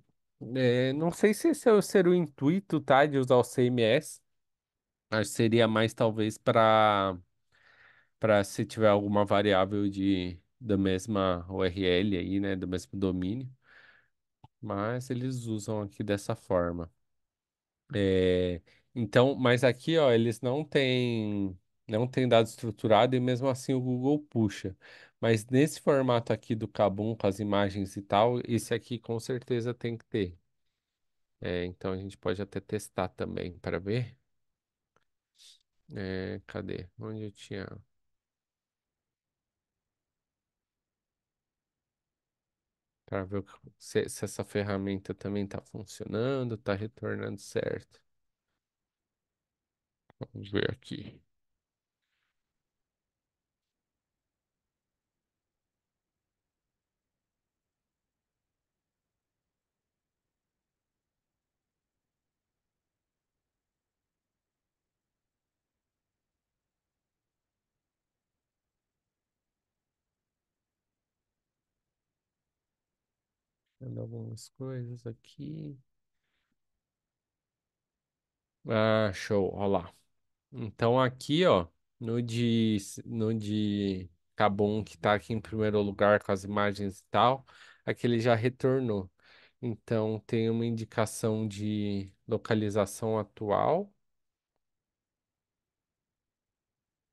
Não sei se esse ser o intuito, tá, de usar o CMS. Acho que seria mais talvez para se tiver alguma variável da mesma URL aí, né, do mesmo domínio, mas eles usam aqui dessa forma. É, então, mas aqui, ó, eles não têm dado estruturado e mesmo assim o Google puxa. Mas nesse formato aqui do Kabum com as imagens e tal, esse aqui com certeza tem que ter. Então a gente pode até testar também para ver. Cadê? Onde eu tinha? Para ver se essa ferramenta também está funcionando, está retornando certo. Vamos ver aqui. Vendo algumas coisas aqui. Show, olha lá. Então aqui, ó, no de Kabum, que tá aqui em primeiro lugar com as imagens e tal, aqui ele já retornou. Então tem uma indicação de localização atual.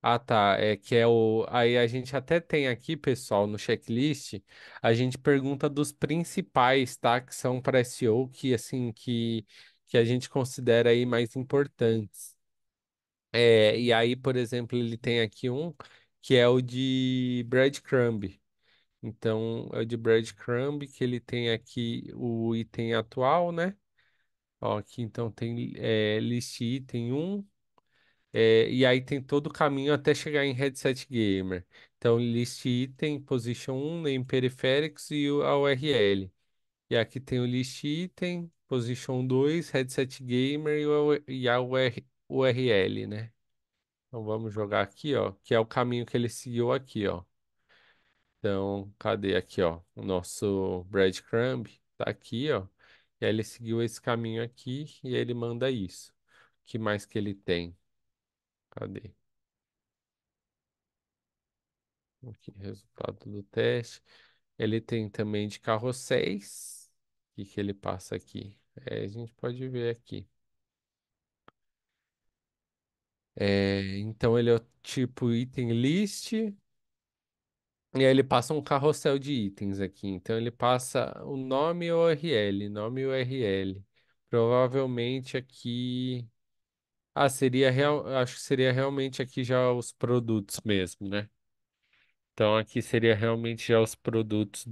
Ah, tá. É que é o. Aí a gente até tem aqui, pessoal, no checklist, a gente pergunta dos principais, tá? Que são para SEO, que assim, que a gente considera aí mais importantes. E aí, por exemplo, ele tem aqui um que é o de breadcrumb. Então, é o de breadcrumb que ele tem aqui o item atual, né? Ó, aqui então tem list item um. E aí tem todo o caminho até chegar em headset gamer. Então, list item, position 1, name periferics e a URL. E aqui tem o list item, position 2, headset gamer e a URL, né? Então vamos jogar aqui, ó, que é o caminho que ele seguiu aqui, ó. Então, cadê aqui, ó? O nosso breadcrumb tá aqui, ó. E aí ele seguiu esse caminho aqui e ele manda isso. O que mais que ele tem? Cadê? Aqui, resultado do teste. Ele tem também de carrosséis. O que que ele passa aqui? A gente pode ver aqui. Então ele é o tipo item list. E aí ele passa um carrossel de itens aqui. Então ele passa o nome e o URL, nome e URL. Provavelmente aqui. Ah, seria acho que seria realmente aqui já os produtos mesmo, né? Então aqui seria realmente já os produtos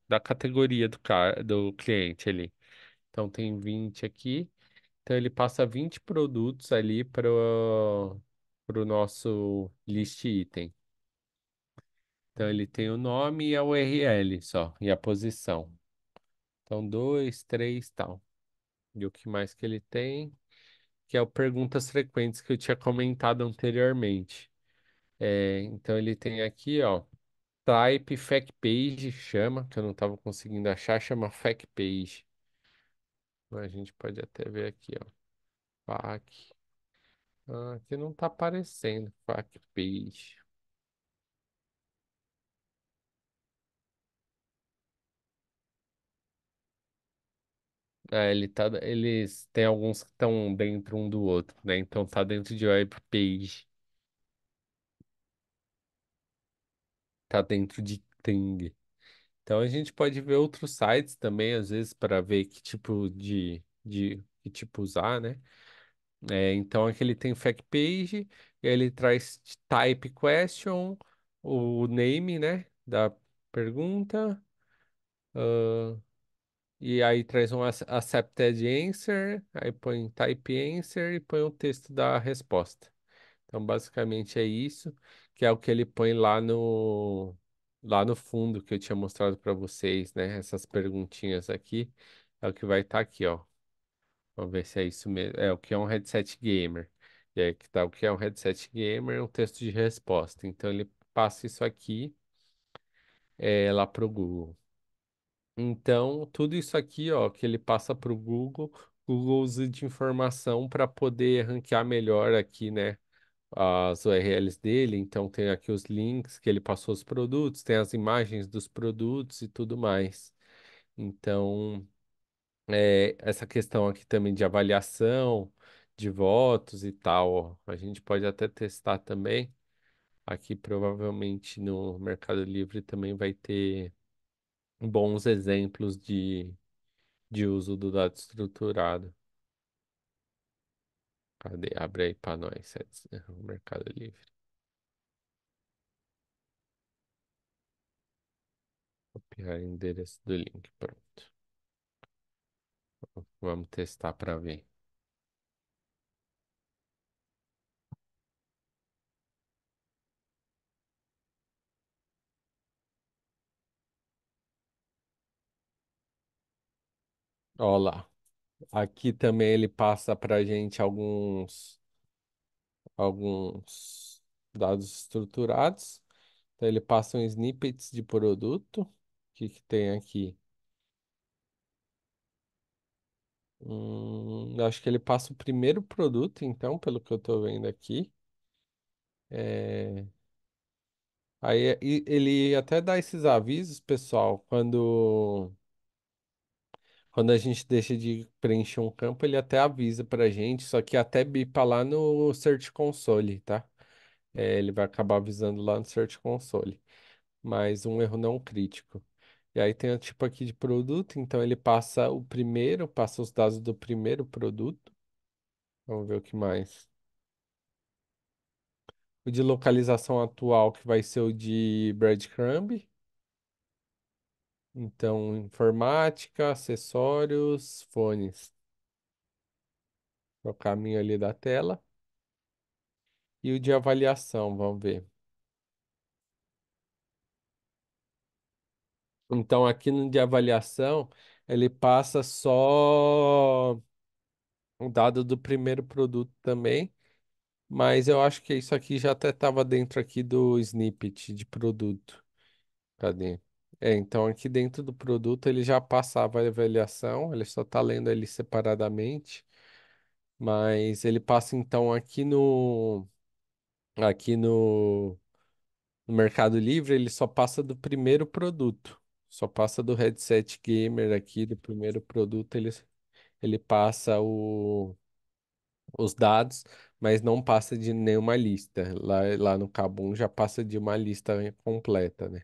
da categoria do cliente ali. Então tem 20 aqui. Então ele passa 20 produtos ali para o nosso list item. Então ele tem o nome e a URL só, e a posição. Então, dois, três, tal. E o que mais que ele tem? Que é o perguntas frequentes que eu tinha comentado anteriormente. Então ele tem aqui, ó, type fact page, chama, que eu não estava conseguindo achar, chama fact page. A gente pode até ver aqui, ó. Fac. Ah, aqui não tá aparecendo, fact page. Eles têm alguns que estão dentro um do outro, né? Então tá dentro de web page, tá dentro de Ting. Então a gente pode ver outros sites também, às vezes, para ver que tipo de que tipo usar, né? Então aqui ele tem fact page, e aí ele traz type question, o name, né? Da pergunta, ah, e aí traz um accepted answer, aí põe type answer e põe o texto da resposta. Então, basicamente é isso, que é o que ele põe lá no fundo que eu tinha mostrado para vocês, né? Essas perguntinhas aqui, é o que vai estar aqui, ó. Vamos ver se é isso mesmo. É o que é um headset gamer. E aí que tá o que é um headset gamer, um texto de resposta. Então ele passa isso aqui lá pro Google. Então, tudo isso aqui, ó, que ele passa pro Google, Google usa de informação para poder ranquear melhor aqui, né? As URLs dele, então tem aqui os links que ele passou os produtos, tem as imagens dos produtos e tudo mais. Então, essa questão aqui também de avaliação, de votos e tal, ó, a gente pode até testar também. Aqui provavelmente no Mercado Livre também vai ter bons exemplos de uso do dado estruturado. Cadê? Abre aí para nós, o Mercado Livre. Copiar o endereço do link, pronto. Vamos testar para ver. Ó lá. Aqui também ele passa para a gente alguns dados estruturados. Então ele passa um snippets de produto. O que que tem aqui? Acho que ele passa o primeiro produto, então, pelo que eu estou vendo aqui. É, Aí ele até dá esses avisos, pessoal, quando a gente deixa de preencher um campo, ele até avisa pra gente, só que até bipa lá no Search Console, tá? Ele vai acabar avisando lá no Search Console, mas um erro não crítico. E aí tem o tipo aqui de produto, então ele passa o primeiro, passa os dados do primeiro produto. Vamos ver o que mais. O de localização atual, que vai ser o de breadcrumb. Então, informática, acessórios, fones. É o caminho ali da tela. E o de avaliação, vamos ver. Então, aqui no de avaliação, ele passa só o dado do primeiro produto também, mas eu acho que isso aqui já até estava dentro aqui do snippet de produto. Cadê? Então aqui dentro do produto ele já passava a avaliação, ele só está lendo ali separadamente, mas ele passa então aqui no Mercado Livre, ele só passa do primeiro produto. Só passa do headset gamer aqui do primeiro produto, ele passa os dados, mas não passa de nenhuma lista. Lá no Kabum já passa de uma lista completa, né?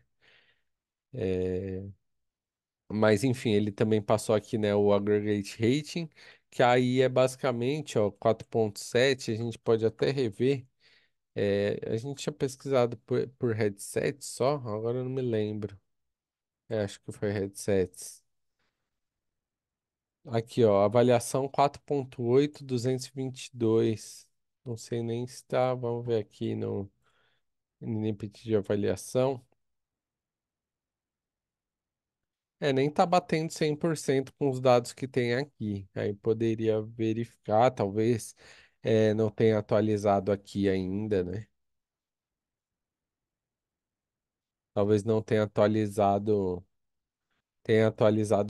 Mas enfim, ele também passou aqui, né, o aggregate rating, que aí é basicamente, ó, 4.7, a gente pode até rever. A gente tinha pesquisado por headsets só, agora eu não me lembro. Acho que foi headsets. Aqui, ó, avaliação 4.8, 222. Não sei nem se tá, vamos ver aqui no limite de avaliação. Nem tá batendo 100% com os dados que tem aqui. Aí poderia verificar, talvez não tenha atualizado aqui ainda, né? Talvez não tenha atualizado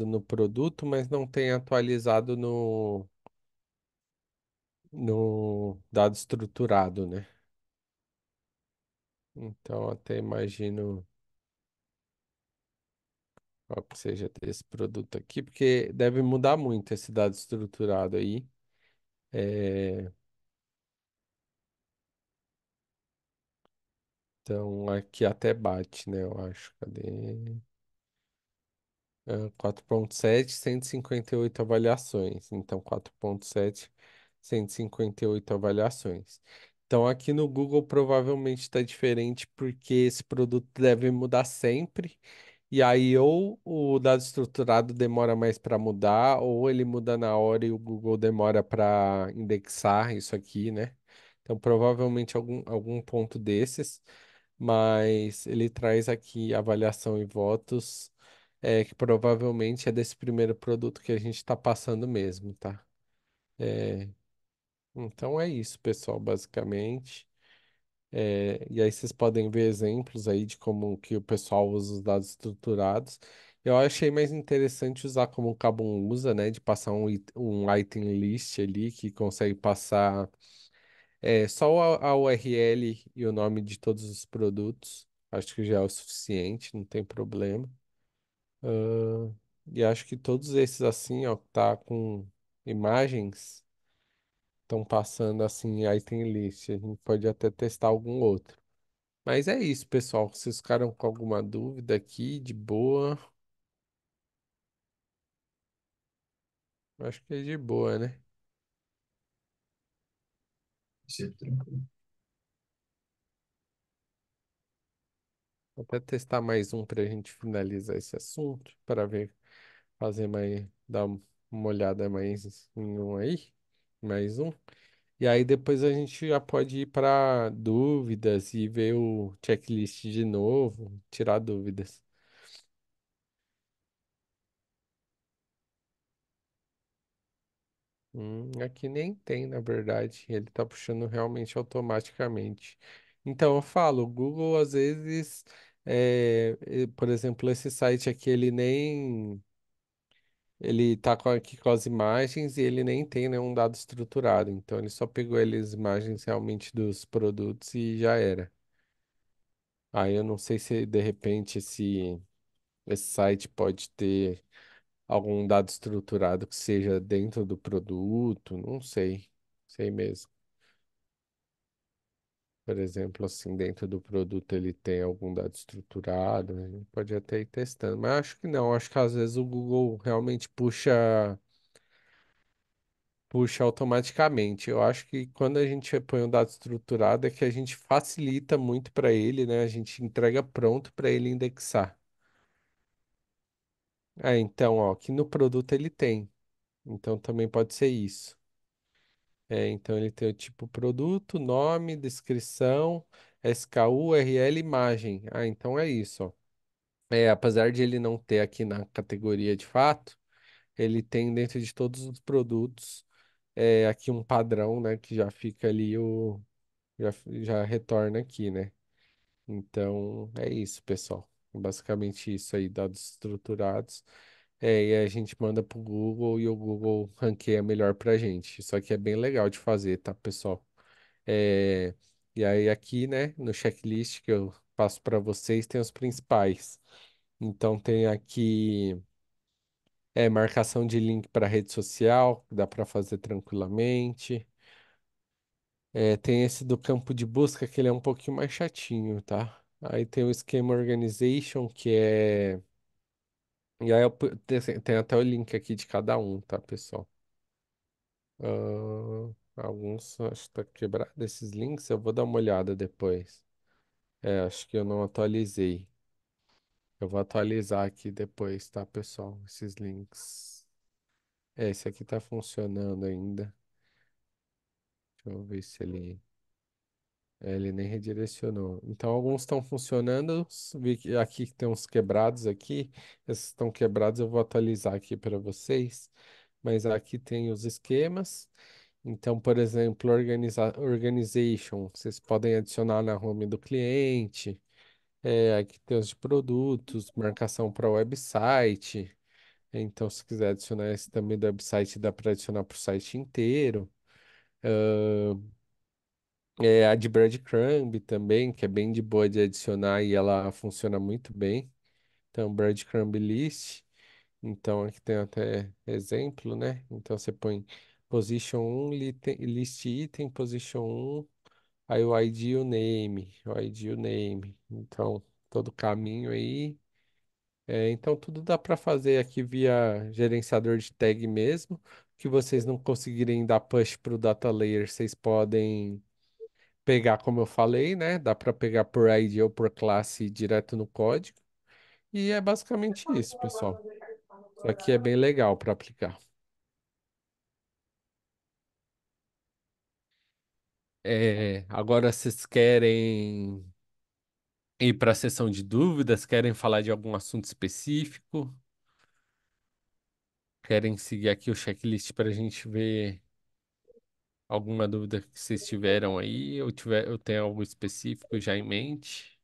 no produto, mas não tenha atualizado no dado estruturado, né? Então até imagino ó, que seja desse produto aqui, porque deve mudar muito esse dado estruturado aí. É, então aqui até bate, né? Eu acho. Cadê? 4.7, 158 avaliações. Então, 4.7, 158 avaliações. Então, aqui no Google provavelmente está diferente porque esse produto deve mudar sempre. E aí, ou o dado estruturado demora mais para mudar, ou ele muda na hora e o Google demora para indexar isso aqui, né? Então, provavelmente algum ponto desses, mas ele traz aqui avaliação e votos, que provavelmente é desse primeiro produto que a gente está passando mesmo, tá? É, então é isso, pessoal, basicamente. E aí vocês podem ver exemplos aí de como que o pessoal usa os dados estruturados. Eu achei mais interessante usar como o Kabum usa, né? De passar um item list ali que consegue passar só a URL e o nome de todos os produtos. Acho que já é o suficiente, não tem problema. Ahn, e acho que todos esses assim, ó, que tá com imagens, estão passando assim item list. A gente pode até testar algum outro. Mas é isso, pessoal. Vocês ficaram com alguma dúvida aqui, de boa? Acho que é de boa, né? Isso é tranquilo. Vou até testar mais um para a gente finalizar esse assunto, para ver, fazer mais, dar uma olhada mais em um aí, mais um. E aí depois a gente já pode ir para dúvidas e ver o checklist de novo, tirar dúvidas. Aqui nem tem, na verdade. Ele tá puxando realmente automaticamente. Então eu falo, o Google às vezes, por exemplo, esse site aqui, ele tá aqui com as imagens e ele nem tem nenhum dado estruturado. Então ele só pegou ali as imagens realmente dos produtos e já era. Aí eu não sei se de repente esse site pode ter algum dado estruturado que seja dentro do produto, não sei. Sei mesmo. Por exemplo, assim, dentro do produto ele tem algum dado estruturado, a gente pode até ir testando, mas acho que não, acho que às vezes o Google realmente puxa automaticamente. Eu acho que quando a gente põe um dado estruturado é que a gente facilita muito para ele, né? A gente entrega pronto para ele indexar. Então, ó, aqui no produto ele tem, então também pode ser isso. Então ele tem o tipo produto, nome, descrição, SKU, URL, imagem. Ah, então é isso, ó. Apesar de ele não ter aqui na categoria de fato, ele tem dentro de todos os produtos aqui um padrão, né, que já fica ali já retorna aqui, né? Então é isso, pessoal. Basicamente isso aí, dados estruturados. E a gente manda pro Google e o Google ranqueia melhor pra gente. Isso aqui é bem legal de fazer, tá, pessoal? É, e aí aqui, né, no checklist que eu passo para vocês, tem os principais. Então tem aqui marcação de link para rede social, que dá para fazer tranquilamente. Tem esse do campo de busca, que ele é um pouquinho mais chatinho, tá? Aí tem o Schema Organization, que é. E aí tem até o link aqui de cada um, tá, pessoal? Alguns acho que tá quebrado esses links, eu vou dar uma olhada depois. Acho que eu não atualizei. Eu vou atualizar aqui depois, tá, pessoal? Esses links. Esse aqui tá funcionando ainda. Deixa eu ver se ele nem redirecionou. Então, alguns estão funcionando. Vi que aqui tem uns quebrados aqui. Esses estão quebrados, eu vou atualizar aqui para vocês. Mas aqui tem os esquemas. Então, por exemplo, organization, vocês podem adicionar na home do cliente. Aqui tem os de produtos, marcação para website. Então, se quiser adicionar esse também do website, dá para adicionar para o site inteiro. A de breadcrumb também, que é bem de boa de adicionar e ela funciona muito bem. Então, breadcrumb list. Então, aqui tem até exemplo, né? Então, você põe position 1, list item, position 1, aí o ID e o name, o ID e o name. Então, todo o caminho aí. Então, tudo dá para fazer aqui via gerenciador de tag mesmo. Que vocês não conseguirem dar push para o data layer, vocês podem pegar, como eu falei, né? Dá para pegar por ID ou por classe direto no código. E é basicamente isso, pessoal. Isso aqui é bem legal para aplicar. Agora vocês querem ir para a sessão de dúvidas? Querem falar de algum assunto específico? Querem seguir aqui o checklist para a gente ver alguma dúvida que vocês tiveram aí? Eu tenho algo específico já em mente?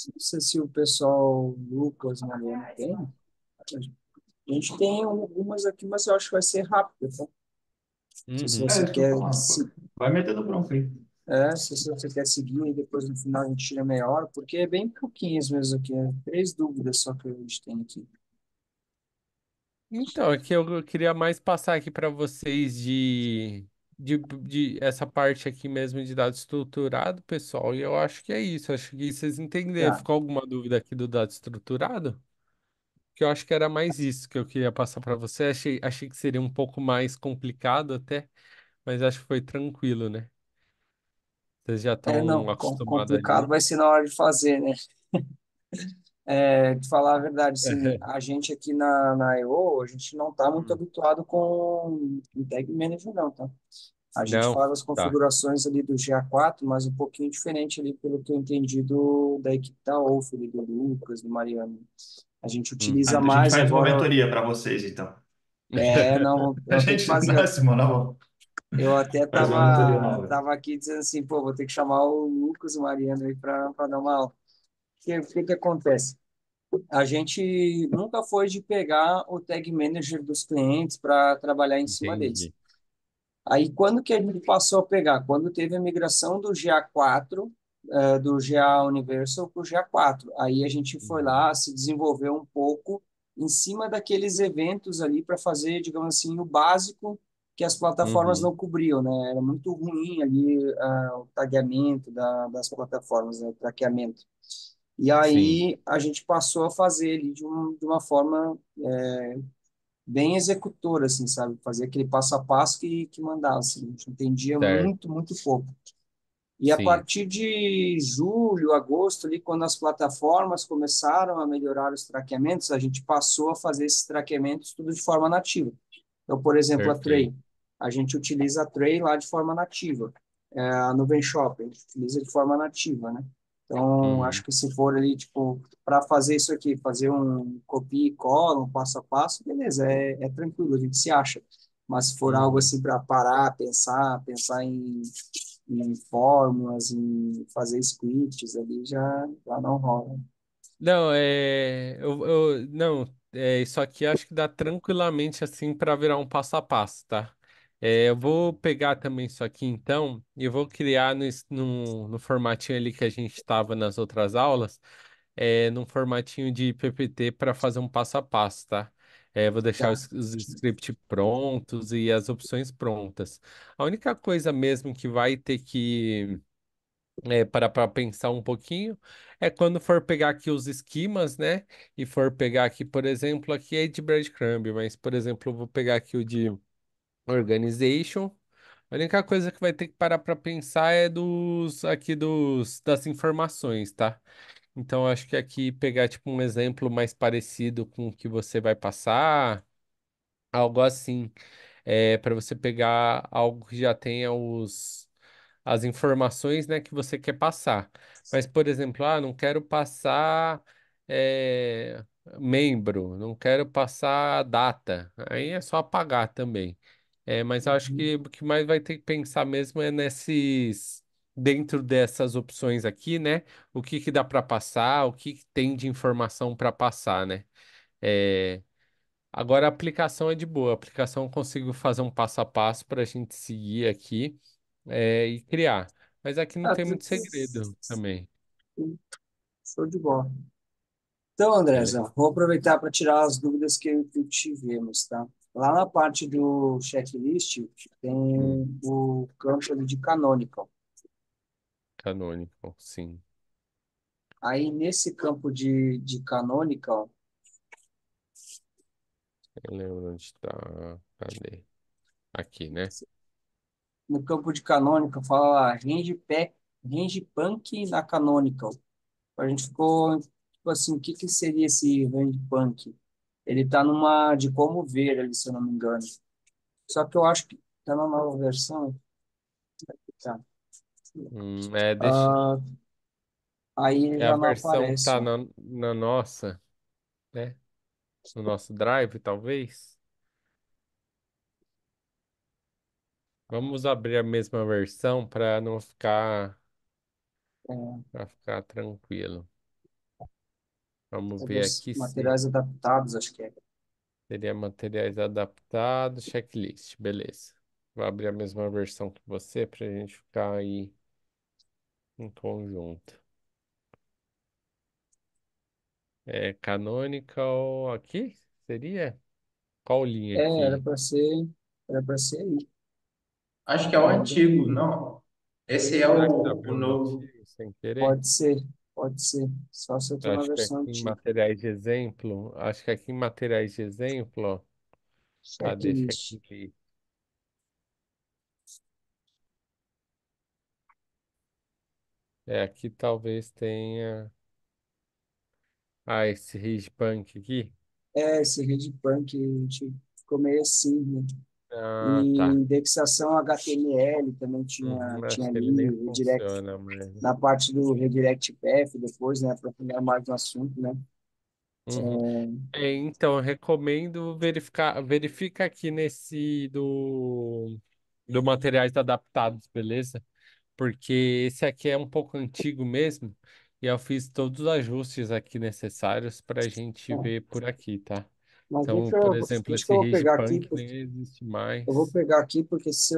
Não sei se o pessoal, Lucas, Mariano, tem. A gente tem algumas aqui, mas eu acho que vai ser rápido, tá? Se Uhum. você Isso que eu ia quer, falar, pô. Vai metendo bronca aí. se você quer seguir e depois no final a gente tira meia hora, porque é bem pouquinhas mesmo aqui, três dúvidas só que a gente tem aqui. Então, é que eu queria mais passar aqui para vocês de essa parte aqui mesmo de dado estruturado, pessoal, e eu acho que é isso. Acho que vocês entenderam. Tá. Ficou alguma dúvida aqui do dado estruturado? Que eu acho que era mais isso que eu queria passar para você. Achei que seria um pouco mais complicado até, mas acho que foi tranquilo, né? Vocês já estão Não, acostumados complicado ali. vai ser na hora de fazer, né? De falar a verdade, assim, a gente aqui na EO, a gente não está muito Hum. habituado com Tag Manager, não, tá? A gente Não? faz as Tá. configurações ali do GA4, mas um pouquinho diferente ali, pelo que eu entendi da equipe da Wolf, ali, do Lucas, do Mariano. A gente Ah, utiliza então a gente mais faz uma agora. mentoria para vocês, então. Não, A eu tenho que gente, fazer. na Simona, vamos. Eu até Faz uma mentoria nova. tava aqui dizendo assim, pô, vou ter que chamar o Lucas e o Mariano aí para dar uma aula. O que acontece? A gente nunca foi de pegar o Tag Manager dos clientes para trabalhar em cima deles. Entendi. Aí, quando que a gente passou a pegar? Quando teve a migração do GA4, do GA Universal para o GA4. Aí a gente foi Uhum. lá, se desenvolveu um pouco em cima daqueles eventos ali para fazer, digamos assim, o básico que as plataformas Uhum. não cobriam, né? Era muito ruim ali o tagueamento das plataformas, né? O traqueamento. E Sim, aí a gente passou a fazer ali de uma forma bem executora, assim, sabe? Fazer aquele passo a passo que mandava, assim. A gente entendia certo. muito, muito pouco. E a Sim, partir de julho, agosto, ali, quando as plataformas começaram a melhorar os traqueamentos, a gente passou a fazer esses traqueamentos tudo de forma nativa. Então, por exemplo, a perfeito. Tray. a gente utiliza a Tray lá de forma nativa. A Nuvem Shop, a gente utiliza de forma nativa, né? Então, acho Uhum. que se for ali, tipo, para fazer isso aqui, fazer um copia e cola, um passo a passo, beleza, é tranquilo, a gente se acha. Mas se for algo Uhum. assim para parar, pensar em fórmulas, em fazer scripts ali, já não rola. Não, não, isso aqui acho que dá tranquilamente assim para virar um passo a passo, tá? Eu vou pegar também isso aqui então e eu vou criar no formatinho ali que a gente estava nas outras aulas, num formatinho de PPT para fazer um passo a passo, tá? Vou deixar Tá. os scripts prontos e as opções prontas. A única coisa mesmo que vai ter que para pensar um pouquinho, é quando for pegar aqui os esquemas, né? E for pegar aqui, por exemplo, aqui é de breadcrumb, mas, por exemplo, eu vou pegar aqui o de organization. A única coisa que vai ter que parar para pensar é das informações, tá? Então, acho que aqui pegar, tipo, um exemplo mais parecido com o que você vai passar, algo assim, para você pegar algo que já tenha as informações, né, que você quer passar. Mas, por exemplo, não quero passar é, membro, não quero passar data. Aí é só apagar também. Mas eu acho que o que mais vai ter que pensar mesmo é dentro dessas opções aqui, né? O que que dá para passar, o que que tem de informação para passar, né? É, Agora a aplicação é de boa. A aplicação eu consigo fazer um passo a passo para a gente seguir aqui e criar. Mas aqui não Ah, tem muito segredo também. show de bola. Então, Beleza? Andrezão, vou aproveitar para tirar as dúvidas que tivemos, tá? Lá na parte do checklist tem Hum, o campo ali de canonical. canônico, sim. Aí, nesse campo de canonical, Eu lembro onde tá. Cadê? Aqui, né? no campo de canonical, fala lá, range punk na canonical. A gente ficou, tipo assim, o que que seria esse range punk? Ele tá numa de como ver ali, se eu não me engano. Só que eu acho que tá na nova versão. Tá. Deixa. Ah, aí ele É a já não versão que aparece, tá ó. na nossa, né? No nosso drive, talvez. Vamos abrir a mesma versão para não ficar, É, para ficar tranquilo. Vamos ver aqui se materiais adaptados, acho que é. teria materiais adaptados, checklist, beleza. Vou abrir a mesma versão que você para a gente ficar aí em conjunto. Canonical aqui? Seria? Qual linha É, aqui? era para ser aí. Acho que é o Ainda antigo, não. Esse é Será que tá o abrindo novo. antigo sem querer? pode ser, pode ser. Só se eu tô na Acho que versão aqui em antiga. materiais de exemplo, acho que aqui em materiais de exemplo, ó, cadê Checklist. checklist? Aqui talvez tenha. Esse Ridgepunk aqui. Esse read punk, a gente ficou meio assim, né? E Ah, tá. indexação HTML também tinha Acho que ele nem ali, redirect, funciona, mas. na parte do redirect path depois, né, aprofundar mais no assunto, né? Uhum. Então, eu recomendo verifica aqui nesse do materiais adaptados, beleza? Porque esse aqui é um pouco antigo mesmo, e eu fiz todos os ajustes aqui necessários para a gente É, ver por aqui, tá? mas Então, por exemplo, deixa que esse eu vou pegar aqui, Punk nem existe eu vou mais. pegar aqui porque se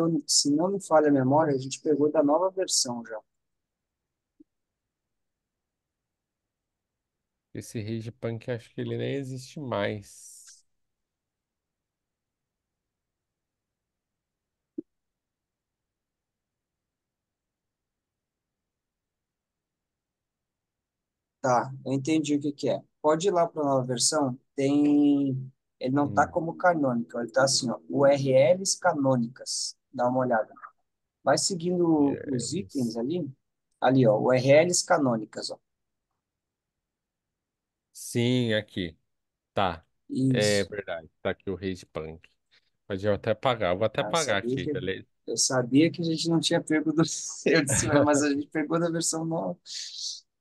não me falha a memória, a gente pegou da nova versão já. Esse Punk acho que ele nem existe mais. Tá, eu entendi o que que é. Pode ir lá para a nova versão, ele não tá Hum, como canônico, ele tá assim, ó, URLs canônicas. Dá uma olhada. Vai seguindo os itens yes. ali, ó, URLs canônicas, ó. Sim, aqui. Tá. É Isso. verdade. Tá aqui o Punk. Pode até pagar. Eu vou até Ah, pagar aqui, beleza? eu sabia que a gente não tinha pego do. Eu disse, "Ué, mas a gente pegou da versão nova.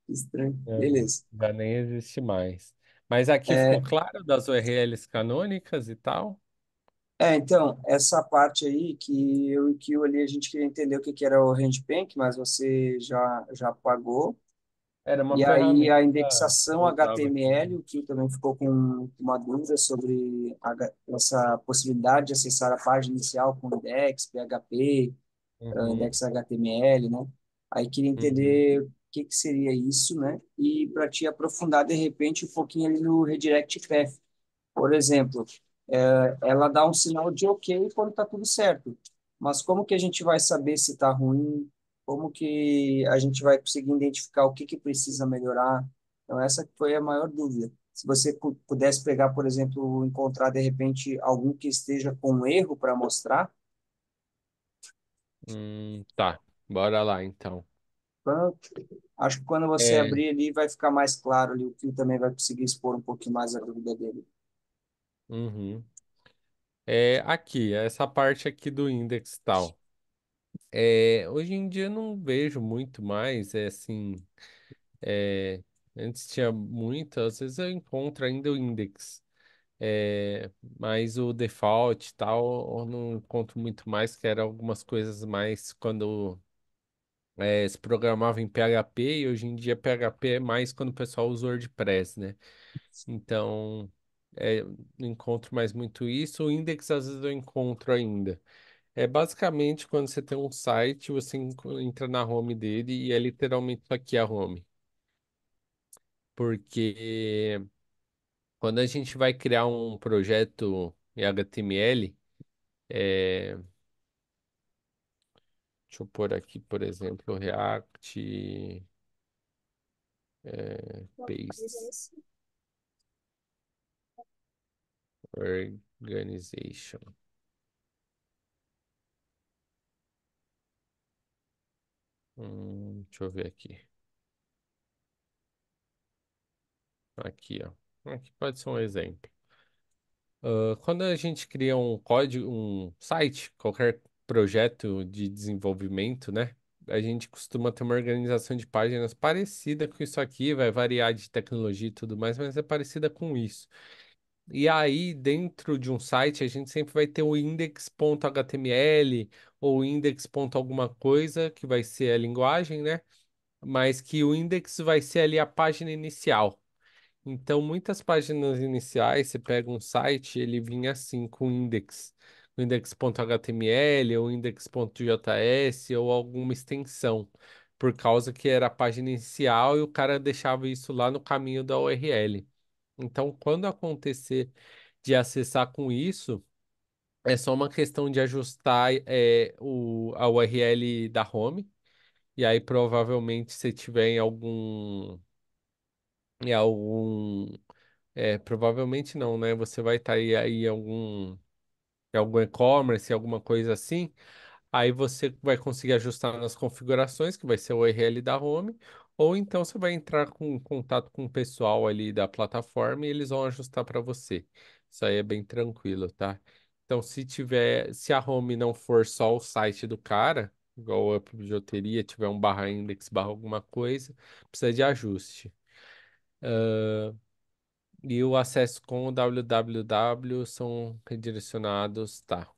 Estranho. Uhum. Beleza. Já nem existe mais. Mas aqui ficou É, claro das URLs canônicas e tal? então, essa parte aí que eu e o Kio ali, a gente queria entender o que que era o Handpank, mas você já pagou. Era uma E aí ferramenta a que indexação eu usava aqui. HTML, o Kio também ficou com uma dúvida sobre essa possibilidade de acessar a página inicial com index, PHP, Uhum, index HTML, né? Aí queria uhum. entender o que que seria isso, né? E para te aprofundar de repente um pouquinho ali no redirect path. Por exemplo, ela dá um sinal de OK quando está tudo certo. Mas como que a gente vai saber se está ruim? Como que a gente vai conseguir identificar o que que precisa melhorar? Então, essa que foi a maior dúvida. Se você pudesse pegar, por exemplo, encontrar de repente algum que esteja com um erro para mostrar, Tá, bora lá então. pronto. Acho que quando você É, abrir ali vai ficar mais claro ali, o Fio também vai conseguir expor um pouquinho mais a dúvida dele. uhum. Aqui, essa parte aqui do index tal. Hoje em dia eu não vejo muito mais, assim, é, antes tinha muito, às vezes eu encontro ainda o index, mas o default e tal, eu não encontro muito mais, que era algumas coisas mais quando se programava em PHP, e hoje em dia PHP é mais quando o pessoal usa WordPress, né? Então, não encontro mais muito isso. O index às vezes eu encontro ainda. É basicamente quando você tem um site, você entra na home dele e é literalmente isso aqui a home. Porque quando a gente vai criar um projeto em HTML, é, deixa eu pôr aqui, por exemplo, React Paste Organization. Deixa eu ver aqui. Aqui, ó. Aqui pode ser um exemplo. Quando a gente cria um código, um site, qualquer projeto de desenvolvimento, né? A gente costuma ter uma organização de páginas parecida com isso aqui, vai variar de tecnologia e tudo mais, mas é parecida com isso. E aí, dentro de um site, a gente sempre vai ter o index.html ou index. Alguma coisa, que vai ser a linguagem, né? Mas que o index vai ser ali a página inicial. Então, muitas páginas iniciais, você pega um site, ele vinha assim, com index, o index.html ou index.js ou alguma extensão, por causa que era a página inicial e o cara deixava isso lá no caminho da URL. Então, quando acontecer de acessar com isso, é só uma questão de ajustar a URL da home, e aí provavelmente se tiver em algum provavelmente não, né? Você vai estar aí em algum e-commerce, alguma coisa assim. Aí você vai conseguir ajustar nas configurações, que vai ser o URL da home, ou então você vai entrar em contato com o pessoal ali da plataforma e eles vão ajustar para você. Isso aí é bem tranquilo, tá? Então, se a home não for só o site do cara, igual a bijuteria, tiver um barra index, barra alguma coisa, precisa de ajuste. E o acesso com o www são redirecionados, tá?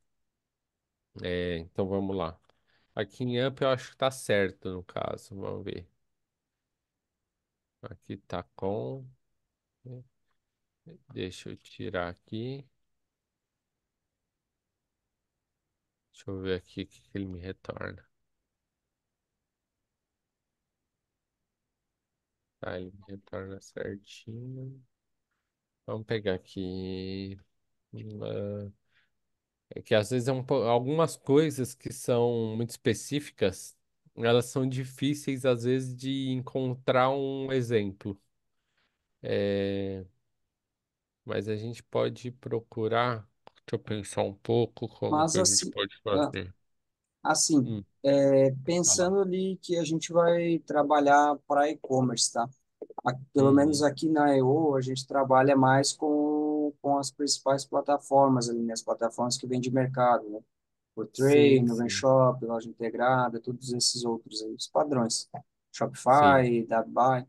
Então vamos lá. Aqui em AMP eu acho que tá certo no caso, vamos ver. Aqui tá com. Deixa eu tirar aqui. Deixa eu ver aqui o que que ele me retorna. Tá, ele me retorna certinho. Vamos pegar aqui. ah, É que às vezes algumas coisas que são muito específicas, elas são difíceis às vezes de encontrar um exemplo. É, mas a gente pode procurar. Deixa eu pensar um pouco como Mas que a gente assim, pode ah, fazer. assim, Hum, pode falar. pensando ali que a gente vai trabalhar para e-commerce, tá? Pelo menos Uhum, aqui na EO, a gente trabalha mais com com as principais plataformas ali, né? As plataformas que vêm de mercado, né? O Tray, Sim, Nuvem sim, Shop, Loja Integrada, todos esses outros aí, os padrões. sim. Shopify, Dabuy.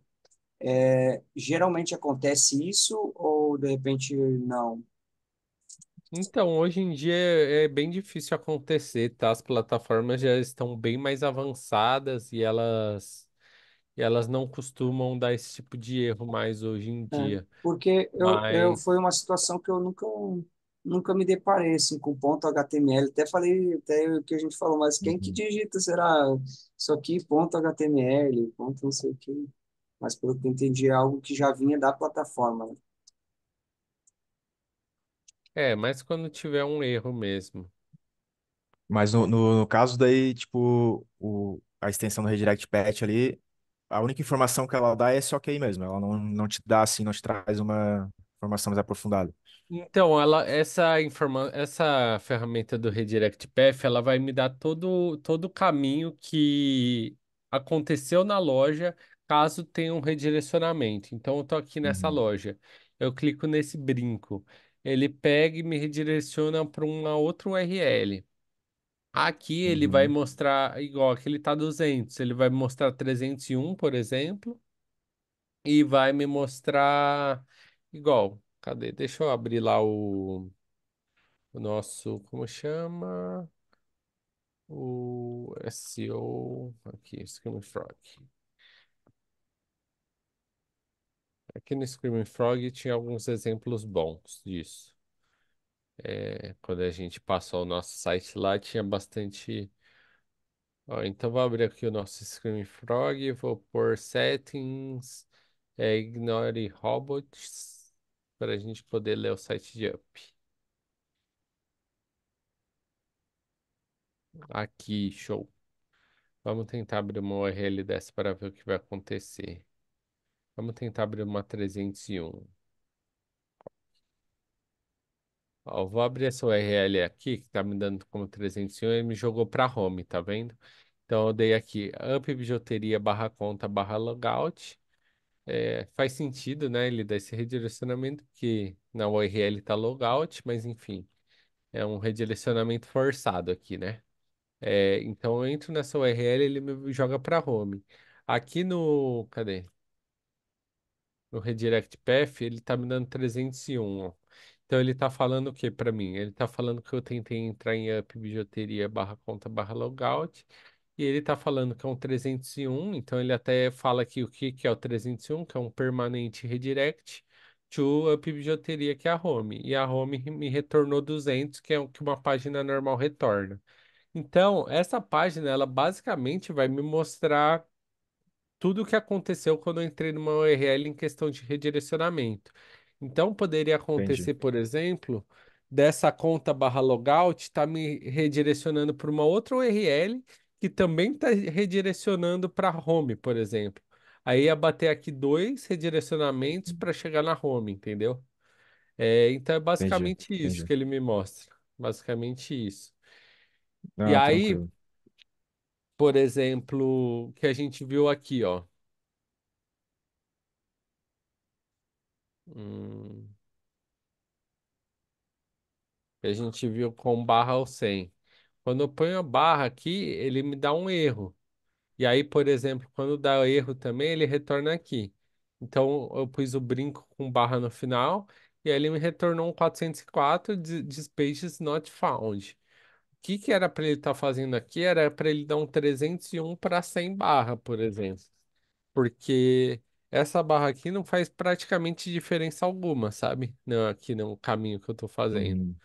Geralmente acontece isso ou de repente não? Então, hoje em dia é bem difícil acontecer, tá? As plataformas já estão bem mais avançadas e elas não costumam dar esse tipo de erro mais hoje em É, dia. porque foi Mas, uma situação que eu nunca me deparei assim, com ponto HTML. Até falei, até o que a gente falou, mas quem que uhum. digita será isso aqui, ponto HTML, ponto não sei o quê. Mas pelo que eu entendi, é algo que já vinha da plataforma, né? Mas quando tiver um erro mesmo. Mas no caso daí, tipo, a extensão do redirect patch ali, a única informação que ela dá é esse ok mesmo. Ela não te dá assim, não te traz uma informação mais aprofundada. Então, essa ferramenta do Redirect Path, ela vai me dar todo o caminho que aconteceu na loja, caso tenha um redirecionamento. Então, eu tô aqui nessa Uhum, loja, eu clico nesse brinco, ele pega e me redireciona para uma outra URL. Aqui ele vai uhum, mostrar, igual aqui ele tá 200, ele vai mostrar 301, por exemplo, e vai me mostrar igual. Cadê? Deixa eu abrir lá o nosso, como chama? O SEO, aqui, Screaming Frog. Aqui no Screaming Frog tinha alguns exemplos bons disso. Quando a gente passou o nosso site lá, tinha bastante. Ó, então vou abrir aqui o nosso Screaming Frog, vou pôr settings, ignore robots, para a gente poder ler o site de up. Aqui, show. Vamos tentar abrir uma URL dessa para ver o que vai acontecer. Vamos tentar abrir uma 301. Ó, eu vou abrir essa URL aqui, que tá me dando como 301, e me jogou para home, tá vendo? Então eu dei aqui up bijuteria barra conta barra logout. Faz sentido, né? Ele dá esse redirecionamento, porque na URL tá logout, mas enfim, é um redirecionamento forçado aqui, né? Então eu entro nessa URL, ele me joga para home. Aqui no. Cadê? No Redirect Path, ele tá me dando 301, ó. Então ele tá falando o que para mim? Ele tá falando que eu tentei entrar em up bijuteria barra conta barra logout. E ele tá falando que é um 301, então ele até fala aqui o que que é o 301, que é um permanente redirect to up bijuteria, que é a home. E a home me retornou 200, que é o que uma página normal retorna. Então, essa página, ela basicamente vai me mostrar tudo o que aconteceu quando eu entrei numa URL em questão de redirecionamento. Então, poderia entendi, acontecer, por exemplo, dessa conta barra logout está me redirecionando para uma outra URL que também está redirecionando para home, por exemplo. Aí ia bater aqui dois redirecionamentos para chegar na home, entendeu? Então é basicamente isso entendi. que ele me mostra. Basicamente isso. E Ah, aí, tranquilo. por exemplo, que a gente viu aqui, ó. Hum, que a gente viu com barra ou sem. Quando eu ponho a barra aqui, ele me dá um erro. E aí, por exemplo, quando dá erro também, ele retorna aqui. Então, eu pus o brinco com barra no final, e aí ele me retornou um 404 de pages not found. O que que era para ele estar fazendo aqui? Era para ele dar um 301 para 100 barra, por exemplo. Porque essa barra aqui não faz praticamente diferença alguma, sabe? Não, aqui no caminho que eu estou fazendo. Uhum,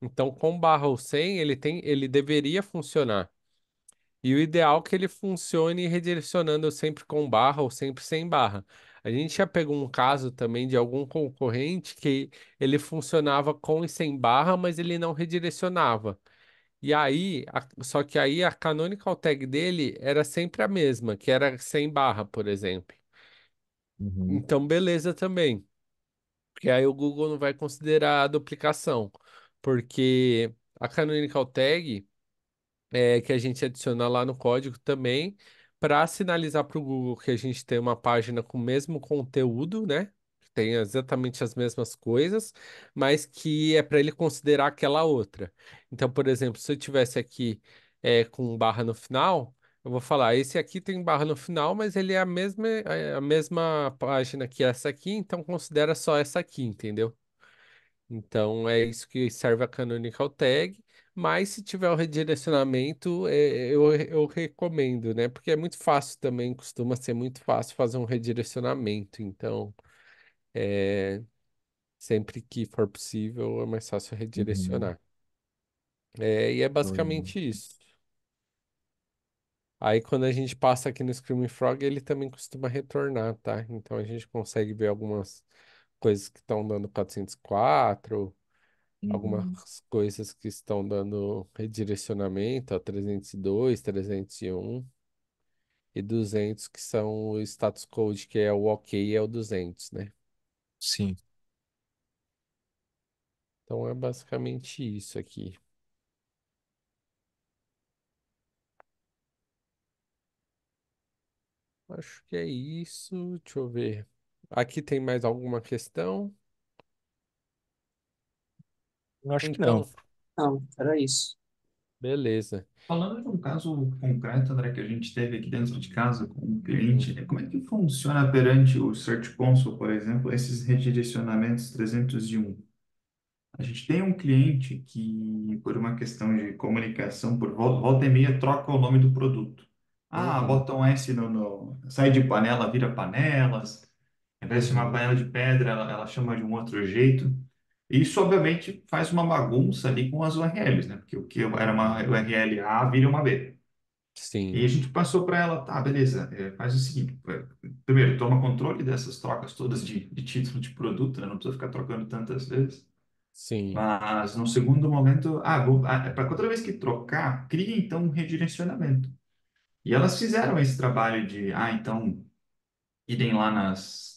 Então, com barra ou sem, ele deveria funcionar. E o ideal é que ele funcione redirecionando sempre com barra ou sempre sem barra. A gente já pegou um caso também de algum concorrente que ele funcionava com e sem barra, mas ele não redirecionava. E aí, só que aí a canonical tag dele era sempre a mesma, que era sem barra, por exemplo. uhum, Então, beleza também. Porque aí o Google não vai considerar a duplicação. Porque a canonical tag que a gente adiciona lá no código também, para sinalizar para o Google que a gente tem uma página com o mesmo conteúdo, né? tem exatamente as mesmas coisas, mas que é para ele considerar aquela outra. Então, por exemplo, se eu tivesse aqui com barra no final, eu vou falar, esse aqui tem barra no final, mas ele é a mesma página que essa aqui, então considera só essa aqui, entendeu? Então é isso que serve a canonical tag. Mas se tiver o redirecionamento, eu recomendo, né? Porque é muito fácil também, costuma ser muito fácil fazer um redirecionamento. Então, é, sempre que for possível, é mais fácil Uhum. redirecionar. E é basicamente isso. Aí quando a gente passa aqui no Screaming Frog, ele também costuma retornar, tá? Então a gente consegue ver algumas coisas que estão dando 404, algumas Uhum. coisas que estão dando redirecionamento a 302, 301 e 200, que são o status code, que é o OK e é o 200, né? Sim. Então é basicamente isso aqui. Acho que é isso. Deixa eu ver. Aqui tem mais alguma questão? Eu acho que não. Então, Não, era isso. beleza. Falando de um caso concreto, André, que a gente teve aqui dentro de casa com um Uhum, cliente, como é que funciona perante o Search Console, por exemplo, esses redirecionamentos 301? A gente tem um cliente que, por uma questão de comunicação, por volta e meia, troca o nome do produto. Ah, uhum, bota um S sai de panela, vira panelas. Ao invés de chamar uhum, panela de pedra, ela chama de um outro jeito. Isso, obviamente, faz uma bagunça ali com as URLs, né? Porque o que era uma uhum. URL A vira uma B. E Sim, a gente passou para ela, tá, beleza, faz o seguinte, primeiro, toma controle dessas trocas todas de título de produto, né? Não precisa ficar trocando tantas vezes. sim. Mas no segundo momento, para toda vez que trocar, cria então um redirecionamento. E elas fizeram esse trabalho de, então, irem lá nas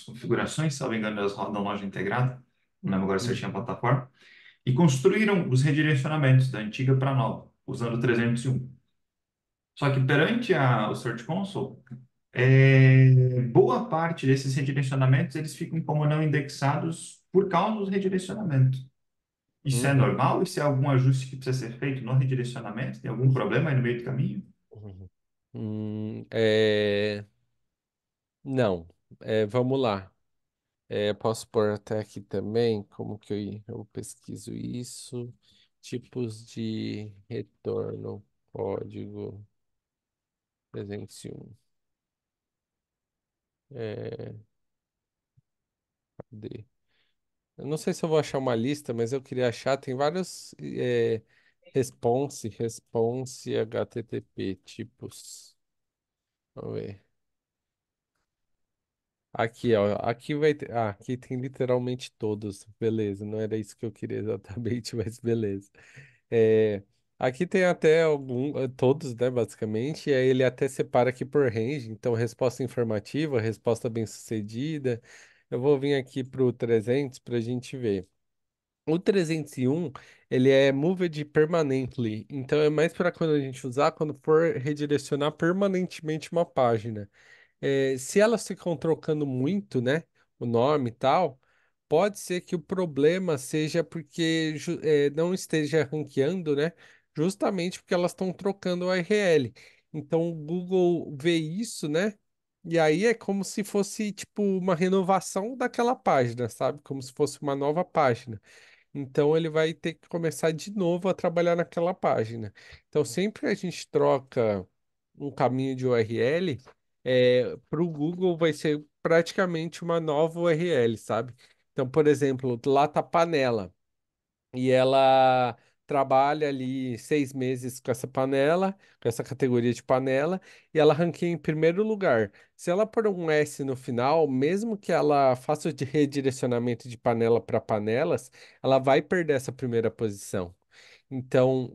configurações, se não me engano, elas rodam loja integrada, não lembro agora se eu tinha Uhum, plataforma, e construíram os redirecionamentos da antiga para a nova, usando o 301. Só que perante o Search Console, boa parte desses redirecionamentos eles ficam como não indexados por causa dos redirecionamentos. Isso é uhum, normal? Isso é algum ajuste que precisa ser feito no redirecionamento? Tem algum problema aí no meio do caminho? uhum. Não. Vamos lá. Posso pôr até aqui também como que eu pesquiso isso. Tipos de retorno, código 301. É, cadê? Eu não sei se eu vou achar uma lista, mas eu queria achar. Tem vários response HTTP tipos. Vamos ver. Aqui, ó. Aqui vai ter. Ah, aqui tem literalmente todos. Beleza. Não era isso que eu queria exatamente, mas beleza. É, aqui tem até todos, né, basicamente. E aí ele até separa aqui por range. Então, resposta informativa, resposta bem-sucedida. Eu vou vir aqui para o 300 para a gente ver. O 301, ele é moved permanently. Então, é mais para quando a gente usar, quando for redirecionar permanentemente uma página. Se elas ficam trocando muito, né, o nome e tal, pode ser que o problema seja porque não esteja ranqueando, né, justamente porque elas estão trocando o URL. Então o Google vê isso, né, e aí é como se fosse tipo uma renovação daquela página, sabe? Como se fosse uma nova página. Então ele vai ter que começar de novo a trabalhar naquela página. Então sempre que a gente troca um caminho de URL, para o Google vai ser praticamente uma nova URL, sabe? Então, por exemplo, lá tá panela e ela trabalha ali 6 meses com essa panela, com essa categoria de panela, e ela ranqueia em primeiro lugar. Se ela pôr um S no final, mesmo que ela faça o redirecionamento de panela para panelas, ela vai perder essa primeira posição. Então,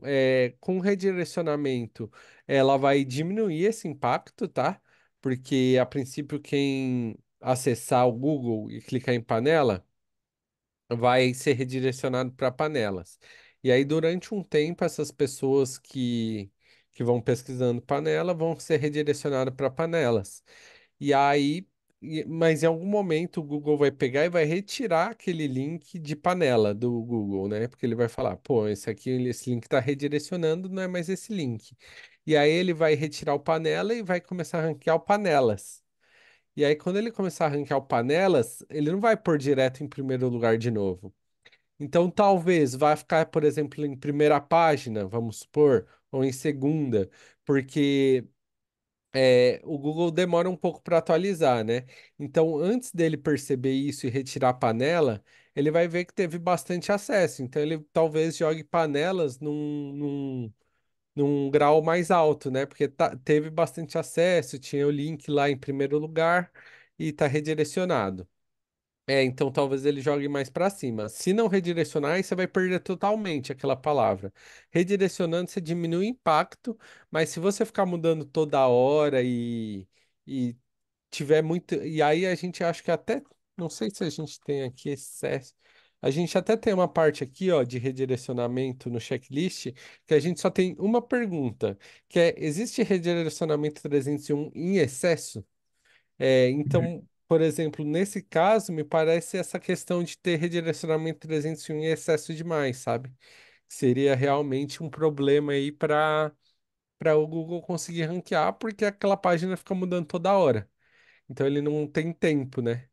com redirecionamento, ela vai diminuir esse impacto, tá? Porque, a princípio, quem acessar o Google e clicar em panela vai ser redirecionado para panelas. E aí, durante um tempo, essas pessoas que vão pesquisando panela vão ser redirecionadas para panelas. E aí, mas em algum momento o Google vai pegar e vai retirar aquele link de panela do Google, né? Porque ele vai falar, pô, esse aqui, esse link está redirecionando, não é mais esse link. E aí ele vai retirar o panela e vai começar a ranquear o panelas. E aí, quando ele começar a ranquear o panelas, ele não vai pôr direto em primeiro lugar de novo. Então, talvez vá ficar, por exemplo, em primeira página, vamos supor, ou em segunda, porque o Google demora um pouco para atualizar, né? Então, antes dele perceber isso e retirar a panela, ele vai ver que teve bastante acesso. Então, ele talvez jogue panelas num grau mais alto, né? Porque teve bastante acesso, tinha o link lá em primeiro lugar e está redirecionado. Então talvez ele jogue mais para cima. Se não redirecionar, aí você vai perder totalmente aquela palavra. Redirecionando, você diminui o impacto, mas se você ficar mudando toda hora e tiver muito. E aí a gente acha que até. Não sei se a gente tem aqui excesso. A gente até tem uma parte aqui, ó, de redirecionamento no checklist, que a gente só tem uma pergunta, que é: existe redirecionamento 301 em excesso? Então, por exemplo, nesse caso, me parece essa questão de ter redirecionamento 301 em excesso demais, sabe? Seria realmente um problema aí para o Google conseguir ranquear, porque aquela página fica mudando toda hora. Então ele não tem tempo, né?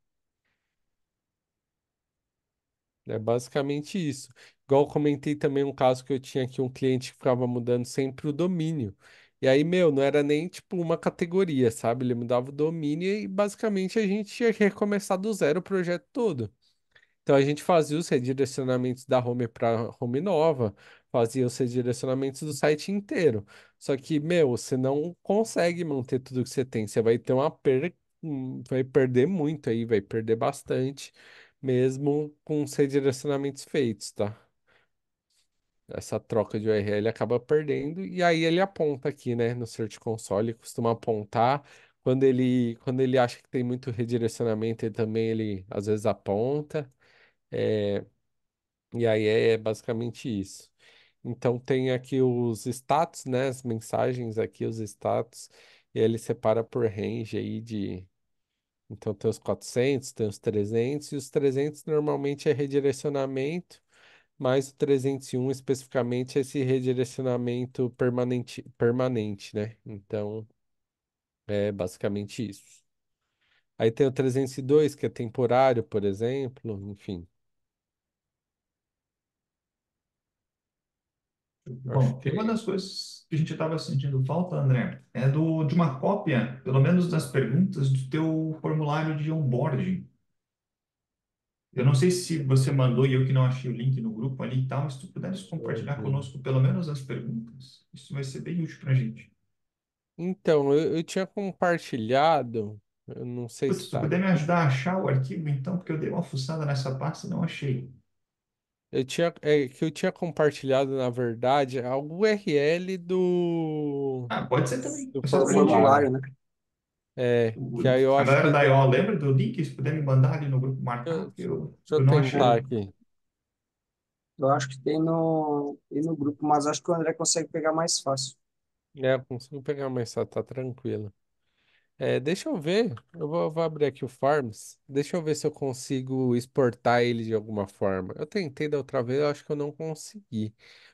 É basicamente isso. Igual eu comentei também um caso que eu tinha aqui, um cliente que ficava mudando sempre o domínio. E aí, meu, não era nem tipo uma categoria, sabe? Ele mudava o domínio e basicamente a gente tinha que recomeçar do zero o projeto todo. Então a gente fazia os redirecionamentos da home para home nova, fazia os redirecionamentos do site inteiro. Só que, meu, você não consegue manter tudo que você tem. Você vai ter vai perder muito aí, vai perder bastante, mesmo com os redirecionamentos feitos, tá? Essa troca de URL acaba perdendo, e aí ele aponta aqui, né, no Search Console, costuma apontar. Quando ele acha que tem muito redirecionamento, ele às vezes aponta. É, e aí é basicamente isso. Então tem aqui os status, né? As mensagens aqui, os status, e ele separa por range aí de. Então tem os 400, tem os 300, e os 300 normalmente é redirecionamento, mas o 301 especificamente é esse redirecionamento permanente, né? Então é basicamente isso. Aí tem o 302 que é temporário, por exemplo, enfim. Acho Bom, que e uma é. das coisas que a gente estava sentindo falta, André, é de uma cópia, pelo menos das perguntas, do teu formulário de onboarding. Eu não sei se você mandou e eu que não achei o link no grupo ali e tal, mas se tu puderes Deixa eu compartilhar ver. conosco pelo menos as perguntas, isso vai ser bem útil para a gente. Então, eu tinha compartilhado, eu não sei Putz, se se tu tá puder me aqui. ajudar a achar o arquivo, então, porque eu dei uma fuçada nessa pasta e não achei. Que eu tinha compartilhado, na verdade, a URL Ah, pode ser também, do vai ser Do pra gente. formulário. formulário, né? Que aí eu A acho galera que da no, IO lembra do link? Se puder me mandar ali no grupo marcar, deixa porque deixa eu eu não tentar achei. aqui. Eu acho que tem no grupo, mas acho que o André consegue pegar mais fácil. Eu consigo pegar, mas tá tranquilo. Deixa eu ver, eu vou abrir aqui o Forms, deixa eu ver se eu consigo exportar ele de alguma forma. Eu tentei da outra vez, eu acho que eu não consegui,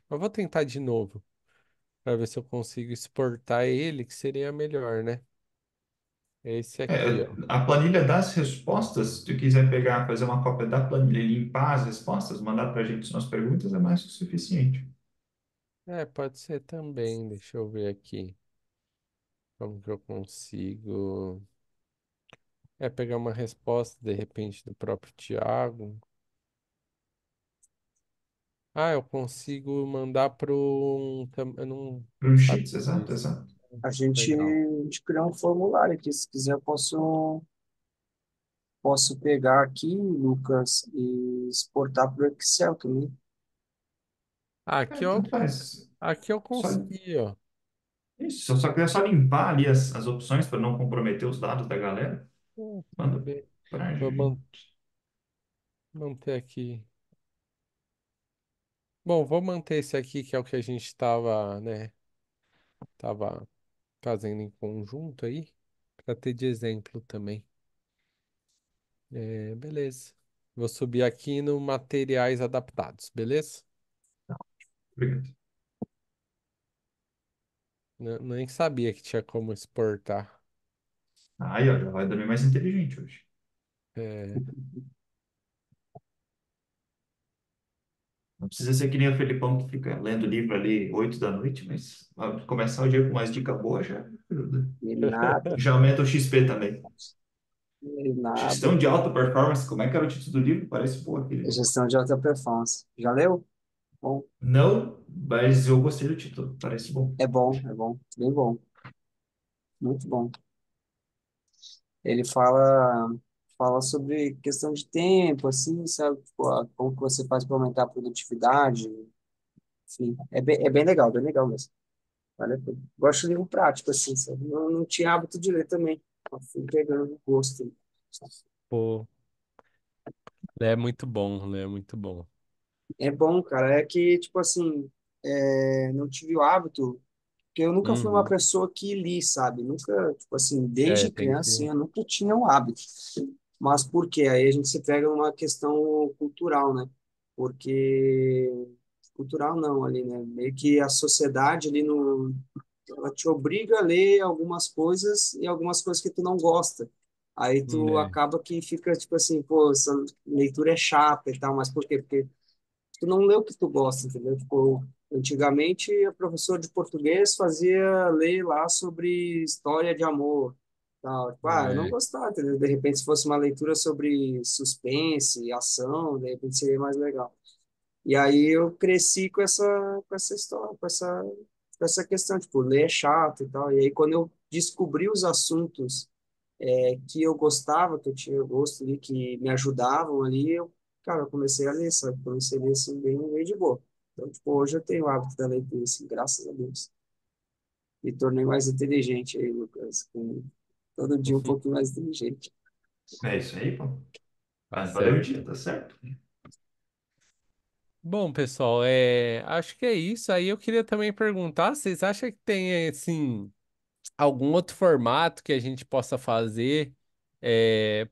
mas vou tentar de novo, para ver se eu consigo exportar ele, que seria melhor, né? Esse aqui, ó. A planilha das respostas, se tu quiser pegar, fazer uma cópia da planilha e limpar as respostas, mandar para a gente nas perguntas, é mais que o suficiente. Pode ser também. Deixa eu ver aqui. Como que eu consigo. Pegar uma resposta, de repente, do próprio Thiago. Ah, eu consigo mandar para um. Eu não Para o sabia Sheets, exato, disso. exato. A gente, Legal. a gente criou um formulário aqui. Se quiser, eu posso pegar aqui, Lucas, e exportar para o Excel também. Ah, Tanto faz. aqui eu Só, consegui, ó. isso, só queria só limpar ali as opções para não comprometer os dados da galera. Tudo Manda bem. para a Vou gente. manter aqui. Bom, vou manter esse aqui, que é o que a gente estava, né? Tava fazendo em conjunto aí, para ter de exemplo também. É, beleza. Vou subir aqui no materiais adaptados, beleza? Obrigado. Nem sabia que tinha como exportar. Aí, ó, já vai dormir mais inteligente hoje. É, Não precisa ser que nem o Felipão que fica lendo livro ali 8 da noite, mas começar o dia com umas dicas boas já ajuda. E nada, Já aumenta o XP também. e nada. Gestão de alta performance, como é que era o título do livro? Parece boa aquele. Gestão de alta performance. Já leu? Bom, Não, mas eu gostei do título, parece bom. é bom, bem bom, muito bom. Ele fala sobre questão de tempo, assim, sabe? Tipo, como que você faz para aumentar a produtividade, enfim. É bem legal mesmo. Vale a pena. Gosto de livro prático, assim, sabe? Não tinha hábito de ler também. Eu fui pegando gosto. pô, é muito bom, é muito bom. É bom, cara. É que, tipo assim, não tive o hábito, porque eu nunca fui uma Uhum. pessoa que li, sabe? Nunca, tipo assim, É, desde tem criança, assim, que. eu nunca tinha o hábito. Mas por quê? Aí a gente se pega numa questão cultural, né? Porque cultural não ali, né? Meio que a sociedade ali no ela te obriga a ler algumas coisas e algumas coisas que tu não gosta. Aí tu É, acaba que fica tipo assim, pô, essa leitura é chata e tal, mas por quê? Porque tu não lê o que tu gosta, entendeu? Tipo, antigamente, a professora de português fazia ler lá sobre história de amor, tal. Tipo, eu não é. gostava, entendeu? De repente, se fosse uma leitura sobre suspense, ação, de repente seria mais legal. E aí eu cresci com essa história, com essa questão, tipo, ler é chato e tal. E aí quando eu descobri os assuntos que eu gostava, que eu tinha gosto ali, que me ajudavam ali, cara, eu comecei a ler, sabe? Comecei a ler assim, bem de boa. Então, tipo, hoje eu tenho o hábito da leitura, assim, graças a Deus. Me tornei mais inteligente aí, Lucas, com todo dia um pouquinho mais inteligente. É isso aí, pô. Tá Valeu o certo. dia, tá certo? Bom, pessoal, acho que é isso. Aí eu queria também perguntar, vocês acham que tem, assim, algum outro formato que a gente possa fazer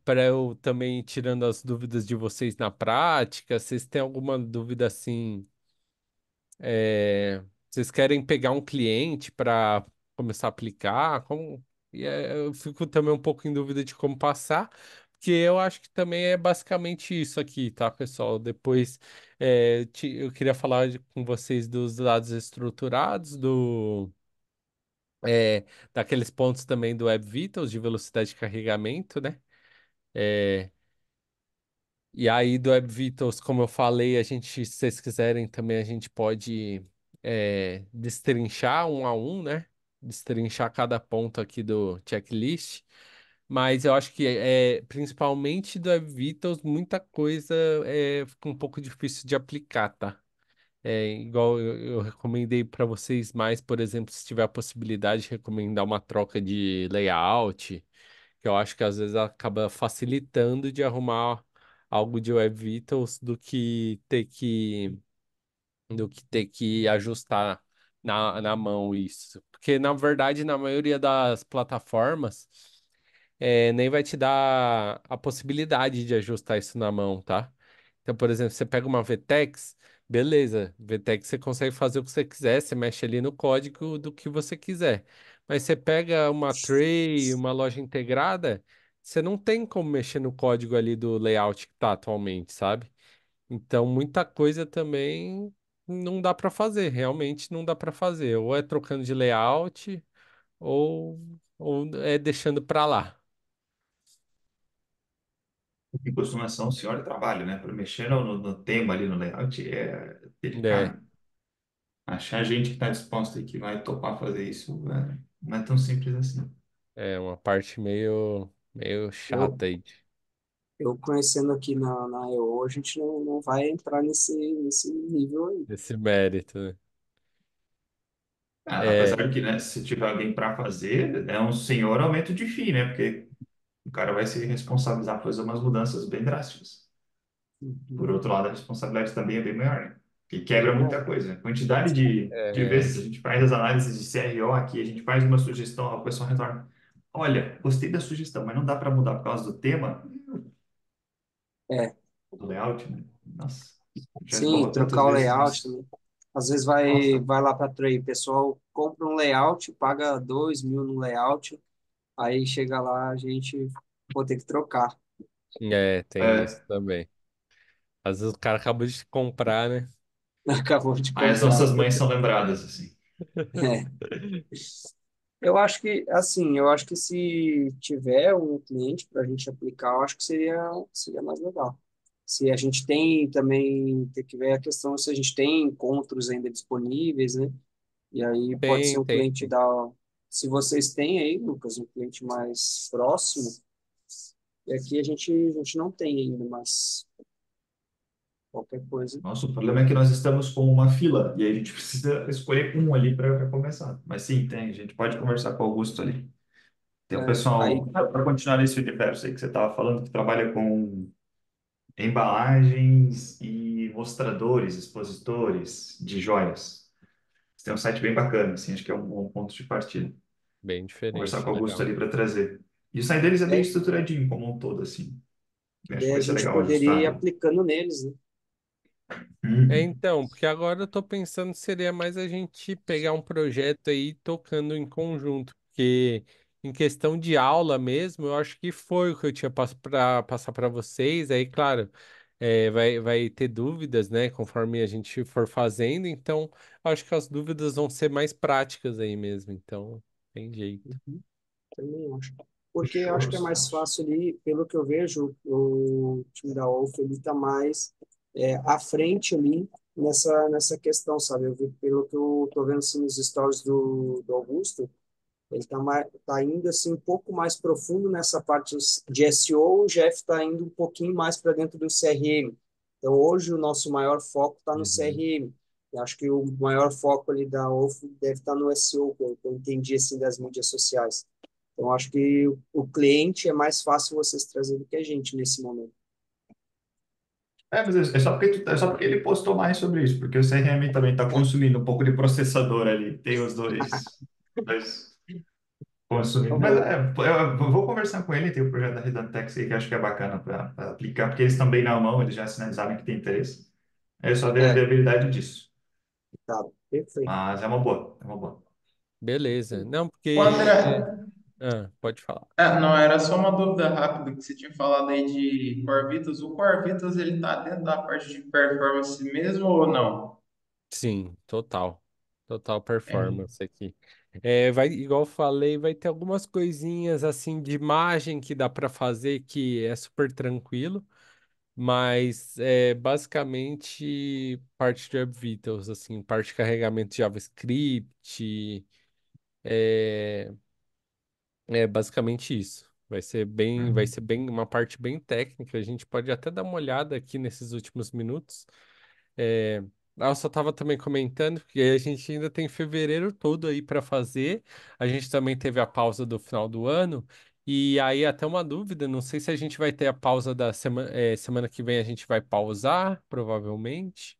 para eu também ir tirando as dúvidas de vocês na prática? Vocês têm alguma dúvida assim? Vocês querem pegar um cliente para começar a aplicar? Eu fico também um pouco em dúvida de como passar, porque eu acho que também é basicamente isso aqui, tá, pessoal? Depois eu queria falar com vocês dos dados estruturados, daqueles pontos também do Web Vitals de velocidade de carregamento, né? É, e aí do Web Vitals, como eu falei, se vocês quiserem também, a gente pode destrinchar um a um, né? Destrinchar cada ponto aqui do checklist. Mas eu acho que principalmente do Web Vitals, muita coisa fica um pouco difícil de aplicar, tá? Igual eu recomendei para vocês mais, por exemplo, se tiver a possibilidade de recomendar uma troca de layout, que eu acho que às vezes acaba facilitando de arrumar algo de Web Vitals do que ter que ajustar na mão isso. Porque, na verdade, na maioria das plataformas, nem vai te dar a possibilidade de ajustar isso na mão, tá? Então, por exemplo, você pega uma VTEX, beleza, VTEX você consegue fazer o que você quiser, você mexe ali no código do que você quiser. Mas você pega uma tray, uma loja integrada, você não tem como mexer no código ali do layout que tá atualmente, sabe? Então, muita coisa também não dá para fazer, realmente não dá para fazer. Ou é trocando de layout, ou, ou é deixando para lá. O que costuma ser um senhor trabalho, né? Para mexer no tema ali no layout é É, delicado. Achar gente que está disposta e que vai topar fazer isso, não é tão simples assim. é uma parte meio Eu, chata aí eu conhecendo aqui na EO, a gente não vai entrar nesse nível aí. desse mérito, né? Apesar É, de que, né, se tiver alguém para fazer, é um senhor aumento de FII, né? Porque o cara vai se responsabilizar por fazer umas mudanças bem drásticas. Por Uhum. outro lado, a responsabilidade também é bem maior, né? E quebra Bem muita bom. coisa. A quantidade de é, vezes a gente faz as análises de CRO aqui, a gente faz uma sugestão, a pessoa retorna. Olha, gostei da sugestão, mas não dá para mudar por causa do tema. É, do layout, né? Nossa, já sim, esbarrou tantas trocar o vezes layout nisso. também. Às vezes Nossa, vai lá para trade, o pessoal compra um layout, paga 2.000 no layout, aí chega lá, a gente vou ter que trocar. É, tem isso é. também. Às vezes o cara acabou de comprar, né? Acabou de Aí as comprar. nossas mães são lembradas, assim. É. Eu acho que se tiver um cliente para a gente aplicar, eu acho que seria mais legal. Se a gente tem também, tem que ver a questão se a gente tem encontros ainda disponíveis, né? E aí pode ser Tem, um tem, cliente tem. da. Se vocês têm aí, Lucas, um cliente mais próximo, e aqui a gente não tem ainda, mas qualquer coisa. Nossa, o problema é que nós estamos com uma fila e aí a gente precisa escolher um ali para começar. Mas sim, tem, a gente pode conversar com o Augusto ali. Tem o Aí, pessoal, para continuar nesse universo aí que você estava falando, que trabalha com embalagens e mostradores, expositores de joias. Você tem um site bem bacana, assim, acho que é um bom ponto de partida. Bem Conversar diferente, com o Augusto legal. ali para trazer. E o site deles é bem é, estruturadinho, como um todo, assim. Eu acho que daí a vai ser gente legal poderia ir ajustar. aplicando neles, né? É, Uhum. então, porque agora eu tô pensando que seria mais a gente pegar um projeto aí tocando em conjunto, porque em questão de aula mesmo, eu acho que foi o que eu tinha para passar para vocês. Aí, claro, vai ter dúvidas, né, conforme a gente for fazendo, então eu acho que as dúvidas vão ser mais práticas aí mesmo, então tem jeito. Também acho. Porque eu acho Show, que é mais Celso. fácil ali, pelo que eu vejo, o time da Wolf ele está mais à frente ali nessa questão, sabe? Pelo que eu tô vendo assim, nos stories do Augusto, ele tá indo assim um pouco mais profundo nessa parte de SEO, o Jeff está indo um pouquinho mais para dentro do CRM. Então hoje o nosso maior foco está no Uhum. CRM. Eu acho que o maior foco ali da Wolf deve estar no SEO, que eu entendi assim das mídias sociais. Então acho que o cliente é mais fácil vocês trazerem do que a gente nesse momento. Mas é só porque ele postou mais sobre isso, porque o CRM também está consumindo um pouco de processador ali. Tem dois consumindo. Mas Vamos, eu vou conversar com ele, tem o projeto da Redantex aí que acho que é bacana para aplicar, porque eles estão bem na mão, eles já sinalizaram que tem interesse. Aí eu só ver a é, viabilidade disso. tá, perfeito. Mas é uma boa, é uma boa. Beleza. Não, Ô, André, porque. Pode falar. não, era só uma dúvida rápida que você tinha falado aí de Core Vitas. O Core Vitas, ele tá dentro da parte de performance mesmo ou não? Sim, total. Total É. performance aqui. Igual eu falei, vai ter algumas coisinhas assim de imagem que dá para fazer que é super tranquilo, mas é basicamente parte de Web Vitals, assim, parte de carregamento de JavaScript, é, é basicamente isso. Vai Uhum. ser bem uma parte bem técnica. A gente pode até dar uma olhada aqui nesses últimos minutos. É, eu só estava também comentando que a gente ainda tem fevereiro todo aí para fazer. A gente também teve a pausa do final do ano. E aí, até uma dúvida: não sei se a gente vai ter a pausa da semana que vem, a gente vai pausar, provavelmente,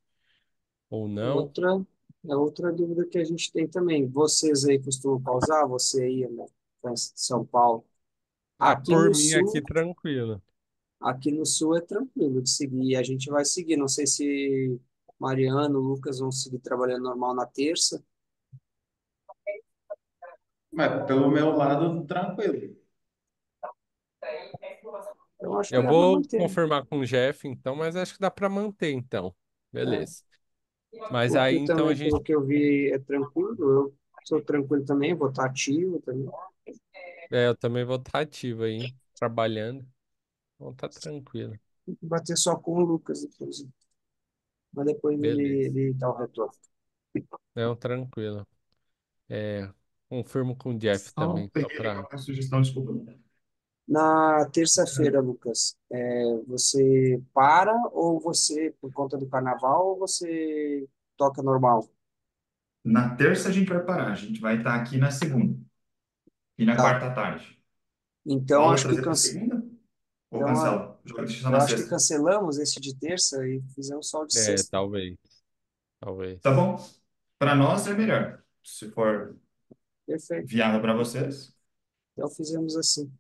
ou não. Outra, outra dúvida que a gente tem também. Vocês aí costumam pausar? Você aí, né, tá em São Paulo. Ah, Aqui por no mim aqui sul, tranquilo. aqui no sul é tranquilo de seguir. A gente vai seguir. Não sei se Mariano, Lucas vão seguir trabalhando normal na terça. Mas pelo meu lado, tranquilo. Eu acho que Eu dá para vou manter. confirmar com o Jeff, então, mas acho que dá para manter, então. É, Beleza. Mas o aí, Arthur então, a também, gente pelo que eu vi, é tranquilo. Eu sou tranquilo também, vou estar ativo também. eu também vou estar ativo aí, trabalhando. Então tá tranquilo. Tem que bater só com o Lucas depois, né? Mas depois Beleza. ele dá o retorno. Não, tranquilo. É, confirmo com o Jeff Só também, só peguei aqui pra. uma sugestão, desculpa. Na terça-feira, Lucas, você para ou você, por conta do carnaval, ou você toca normal? Na terça a gente vai parar, a gente vai estar aqui na segunda e na Tá. quarta à tarde. Então, Rola acho que, trazer para segunda ou então, cancela? Joga deixa só eu na acho que sexta. cancelamos esse de terça e fizemos só o de É, sexta. talvez, Tá talvez. bom? Para nós é melhor. Se for Perfeito. viável para vocês. Então, fizemos assim.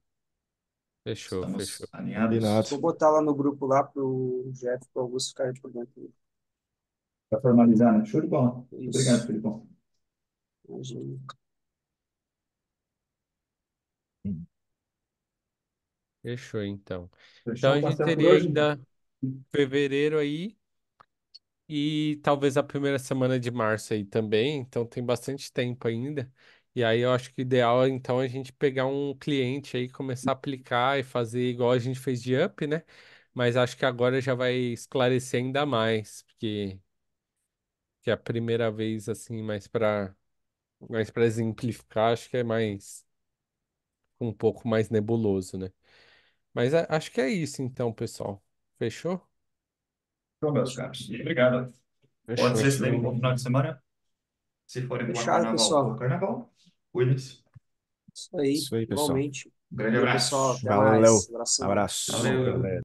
Fechou, fechou. Estamos alinhados. Combinado. Vou botar lá no grupo lá pro Jeff e pro Augusto ficarem por dentro. Para formalizar, né? Show de bola. Muito obrigado, Isso. Felipão. Imagina. Fechou, então. Então Fechou a o gente pastel por teria hoje? ainda fevereiro aí e talvez a primeira semana de março aí também. Então tem bastante tempo ainda. E aí eu acho que o ideal é então a gente pegar um cliente aí, começar a aplicar e fazer igual a gente fez de up, né? Mas acho que agora já vai esclarecer ainda mais, porque que é a primeira vez assim, mais para exemplificar, acho que é mais um pouco mais nebuloso, né? Mas acho que é isso então, pessoal. Fechou? Então, meus caros. Obrigado. Pode ser, se tenham um bom Fechou. final de semana. Se forem para Fechado, carnaval, bom pessoal. carnaval. Cuidem-se. Isso aí, Isso aí, pessoal. igualmente. Um grande Valeu, pessoal. abraço. Até mais. Valeu. Abração. Abraço. Valeu. Valeu.